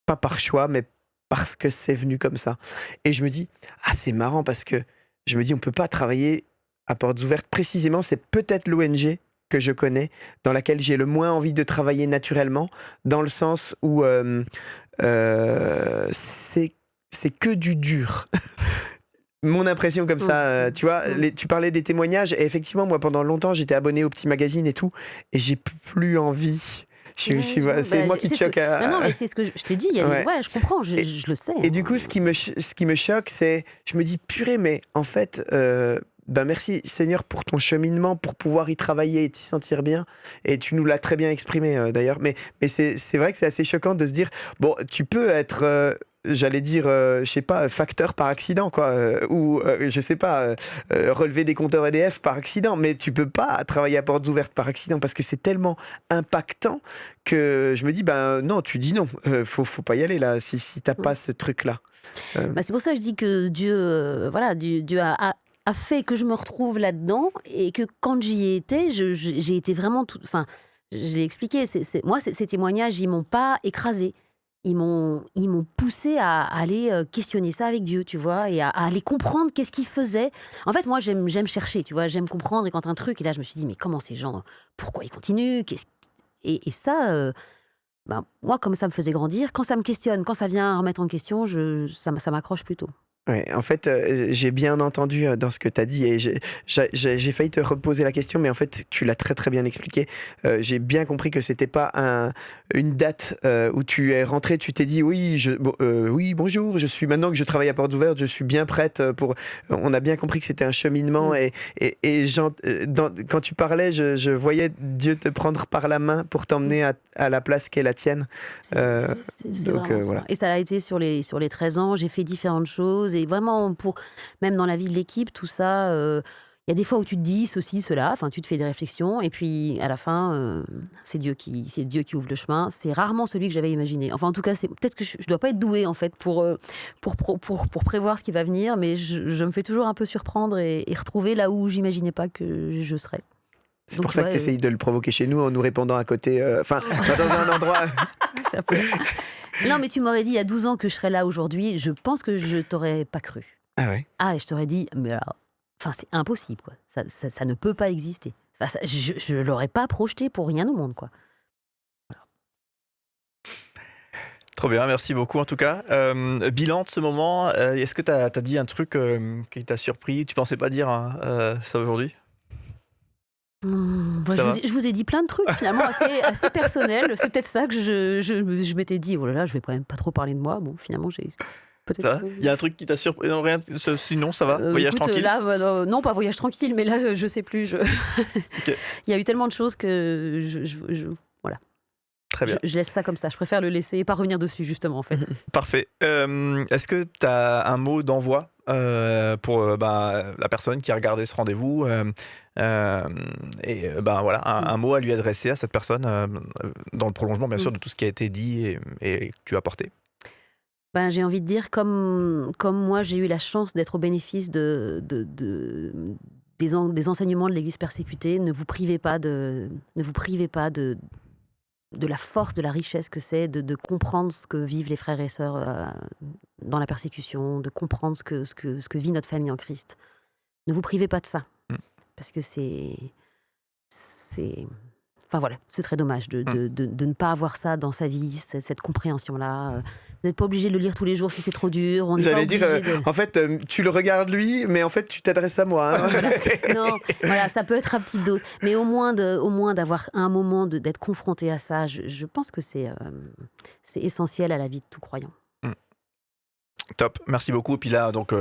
pas par choix, mais parce que c'est venu comme ça. Et je me dis ah c'est marrant parce que je me dis on peut pas travailler à portes ouvertes, précisément, c'est peut-être l'ONG que je connais, dans laquelle j'ai le moins envie de travailler naturellement, dans le sens où c'est que du dur. Mon impression comme ça, tu vois, tu parlais des témoignages, et effectivement, moi, pendant longtemps, j'étais abonné au petit magazine et tout, et j'ai plus envie. C'est moi qui te choque. Non, mais c'est ce que je t'ai dit. Ouais. Ouais, je comprends, je le sais. Et du coup, ce qui me choque, c'est, je me dis, purée, mais en fait, ben merci Seigneur pour ton cheminement, pour pouvoir y travailler et t'y sentir bien. Et tu nous l'as très bien exprimé d'ailleurs. Mais c'est vrai que c'est assez choquant de se dire, bon, tu peux être, j'allais dire, je sais pas, facteur par accident, quoi, ou je sais pas, relever des compteurs EDF par accident, mais tu peux pas travailler à portes ouvertes par accident parce que c'est tellement impactant que je me dis, ben non, tu dis non, faut pas y aller là, si t'as pas ce truc-là. Bah, c'est pour ça que je dis que Dieu, voilà, Dieu a fait que je me retrouve là-dedans et que quand j'y ai été, j'ai été vraiment enfin, je l'ai expliqué. Moi, ces témoignages, ils m'ont pas écrasé. Ils m'ont poussé à aller questionner ça avec Dieu, tu vois, et à aller comprendre qu'est-ce qu'il faisait. En fait, moi, j'aime chercher, tu vois, j'aime comprendre. Et quand un truc, et là, je me suis dit, mais comment ces gens, pourquoi ils continuent, et ça, ben, moi, comme ça me faisait grandir, quand ça me questionne, quand ça vient remettre en question, ça m'accroche plutôt. Ouais, en fait, j'ai bien entendu, dans ce que tu as dit et j'ai failli te reposer la question, mais en fait, tu l'as très, très bien expliqué. J'ai bien compris que c'était pas une date, où tu es rentré, tu t'es dit: «Oui, oui, bonjour, je suis maintenant que je travaille à portes ouvertes, je suis bien prête, pour». On a bien compris que c'était un cheminement Mmh. et quand tu parlais, je voyais Dieu te prendre par la main pour Mmh. t'emmener à la place qui est la tienne. Heu, C'est donc vraiment ça voilà. et ça a été sur les 13 ans, j'ai fait différentes choses et vraiment même dans la vie de l'équipe, tout ça, il y a des fois où tu te dis ceci, cela, enfin tu te fais des réflexions et puis à la fin, c'est Dieu qui ouvre le chemin. C'est rarement celui que j'avais imaginé. Enfin en tout cas, c'est peut-être que je dois pas être douée en fait pour prévoir ce qui va venir, mais je me fais toujours un peu surprendre et retrouver là où j'imaginais pas que je serais. C'est Donc pour tu ça que vois, tu essayes de le provoquer chez nous en nous répondant à côté, enfin, pas dans un endroit. ça peut non, mais tu m'aurais dit il y a 12 ans que je serais là aujourd'hui, je pense que je t'aurais pas cru. Ah ouais? Ah et je t'aurais dit: «Mais alors, enfin c'est impossible quoi, ça ne peut pas exister». Enfin ça je l'aurais pas projeté pour rien au monde quoi. Trop bien, merci beaucoup en tout cas. Bilan de ce moment, est-ce que tu as dit un truc, qui t'a surpris? Tu pensais pas dire, hein, ça aujourd'hui? Bah, Ça va? je vous ai dit plein de trucs finalement assez personnels. C'est peut-être ça que je m'étais dit: «Oh là là, je vais quand même pas trop parler de moi». Bon finalement j'ai Ça peut-être, va? Il y a un truc qui t'a surpris? Non, rien, sinon ça va? Voyage écoute, tranquille? là, non pas voyage tranquille, mais là, je sais plus, OK, il y a eu tellement de choses que voilà, très bien. je laisse ça comme ça. Je préfère le laisser et pas revenir dessus justement en fait. Parfait. Est-ce que tu as un mot d'envoi, pour, la personne qui a regardé ce rendez-vous, ben, voilà, Mmh. un mot à lui adresser à cette personne, dans le prolongement bien Mmh. sûr de tout ce qui a été dit et que tu as apporté? Ben, j'ai envie de dire comme moi j'ai eu la chance d'être au bénéfice des enseignements de l'Église persécutée, ne vous privez pas de la force, de la richesse que c'est de comprendre ce que vivent les frères et sœurs, dans la persécution, de comprendre ce que vit notre famille en Christ. Ne vous privez pas de ça, Mmh. parce que c'est enfin voilà, ce serait dommage Mmh. de ne pas avoir ça dans sa vie, cette compréhension-là. Vous n'êtes pas obligé de le lire tous les jours si c'est trop dur. On n'est pas J'allais dire, obligé de. en fait, tu le regardes lui, mais en fait, tu t'adresses à moi, hein. Non, voilà, ça peut être à petite dose, mais au moins d'avoir un moment d'être confronté à ça, je pense que c'est essentiel à la vie de tout croyant. Mmh. Top, merci beaucoup. Et puis là, donc,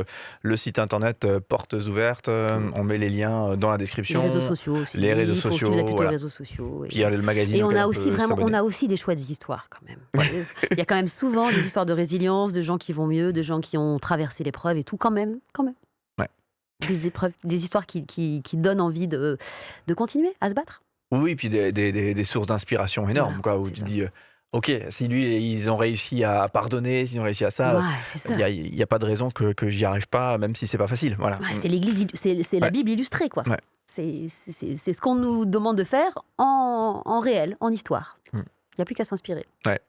le site internet, Portes Ouvertes, Mmh. on met les liens, dans la Les description. réseaux sociaux aussi, Les réseaux il faut aussi sociaux, vous appuyer sur les voilà. réseaux sociaux Puis il y a le magazine et on auquel a on aussi peut vraiment on s'abonner. a aussi des chouettes histoires quand même. Il y a quand même souvent des histoires de résilience, de gens qui vont mieux, de gens qui ont traversé l'épreuve et tout quand même, quand même. Ouais. Des épreuves, des histoires qui donnent envie de continuer à se battre. Oui, puis des sources d'inspiration énormes, Voilà, quoi, où c'est tu ça. te dis, OK, si lui, ils ont réussi à pardonner, s'ils ont réussi à ça, Ouais, c'est ça. il y a pas de raison que j'y arrive pas, même si c'est pas facile, voilà. Ouais, Mmh. c'est l'église, c'est la Ouais. Bible illustrée, quoi. Ouais. C'est ce qu'on nous demande de faire en réel, en histoire. Mmh. Il n'y a plus qu'à s'inspirer. Ouais.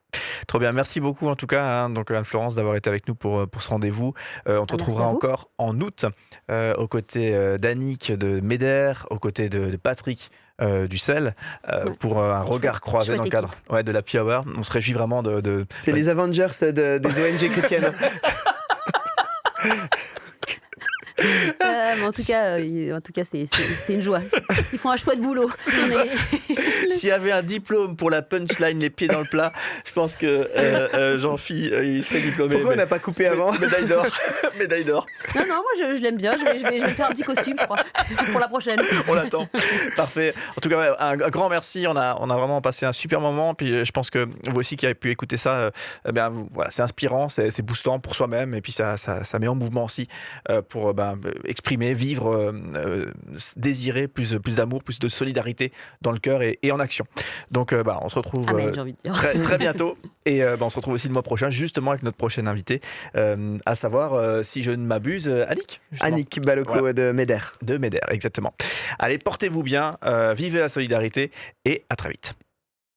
Trop bien, merci beaucoup en tout cas, hein, donc Anne-Florence d'avoir été avec nous pour ce rendez-vous. On te Ah, merci retrouvera à vous. encore en août, aux côtés, d'Annick de Meder, aux côtés de Patrick, du Sel, Ouais. pour, un regard croisé chouette dans le cadre, ouais, de l'Happy Hour. On se réjouit vraiment C'est les Avengers des ONG chrétiennes. Mais en tout cas, c'est une joie. Ils font un chouette boulot. S'il y avait un diplôme pour la punchline, les pieds dans le plat, je pense que Jean-Phi, il serait diplômé. Pourquoi on n'a pas coupé avant? Médaille d'or. Médaille d'or. Non, moi, je l'aime bien. Je vais faire un petit costume, je crois, pour la prochaine. On l'attend. Parfait. En tout cas, ouais, un grand merci. On a vraiment passé un super moment. Puis je pense que vous aussi qui avez pu écouter ça, voilà, c'est inspirant, c'est boostant pour soi-même. Et puis ça met en mouvement aussi, pour exprimer, vivre, désirer plus d'amour, plus de solidarité dans le cœur et en action. Donc on se retrouve Amen, j'ai envie de dire. très, très bientôt. Et on se retrouve aussi le mois prochain, justement avec notre prochaine invité, à savoir, si je ne m'abuse, Annick. justement. Annick Baloco Voilà. de Meder. De Meder, exactement. Allez, portez-vous bien, vivez la solidarité et à très vite.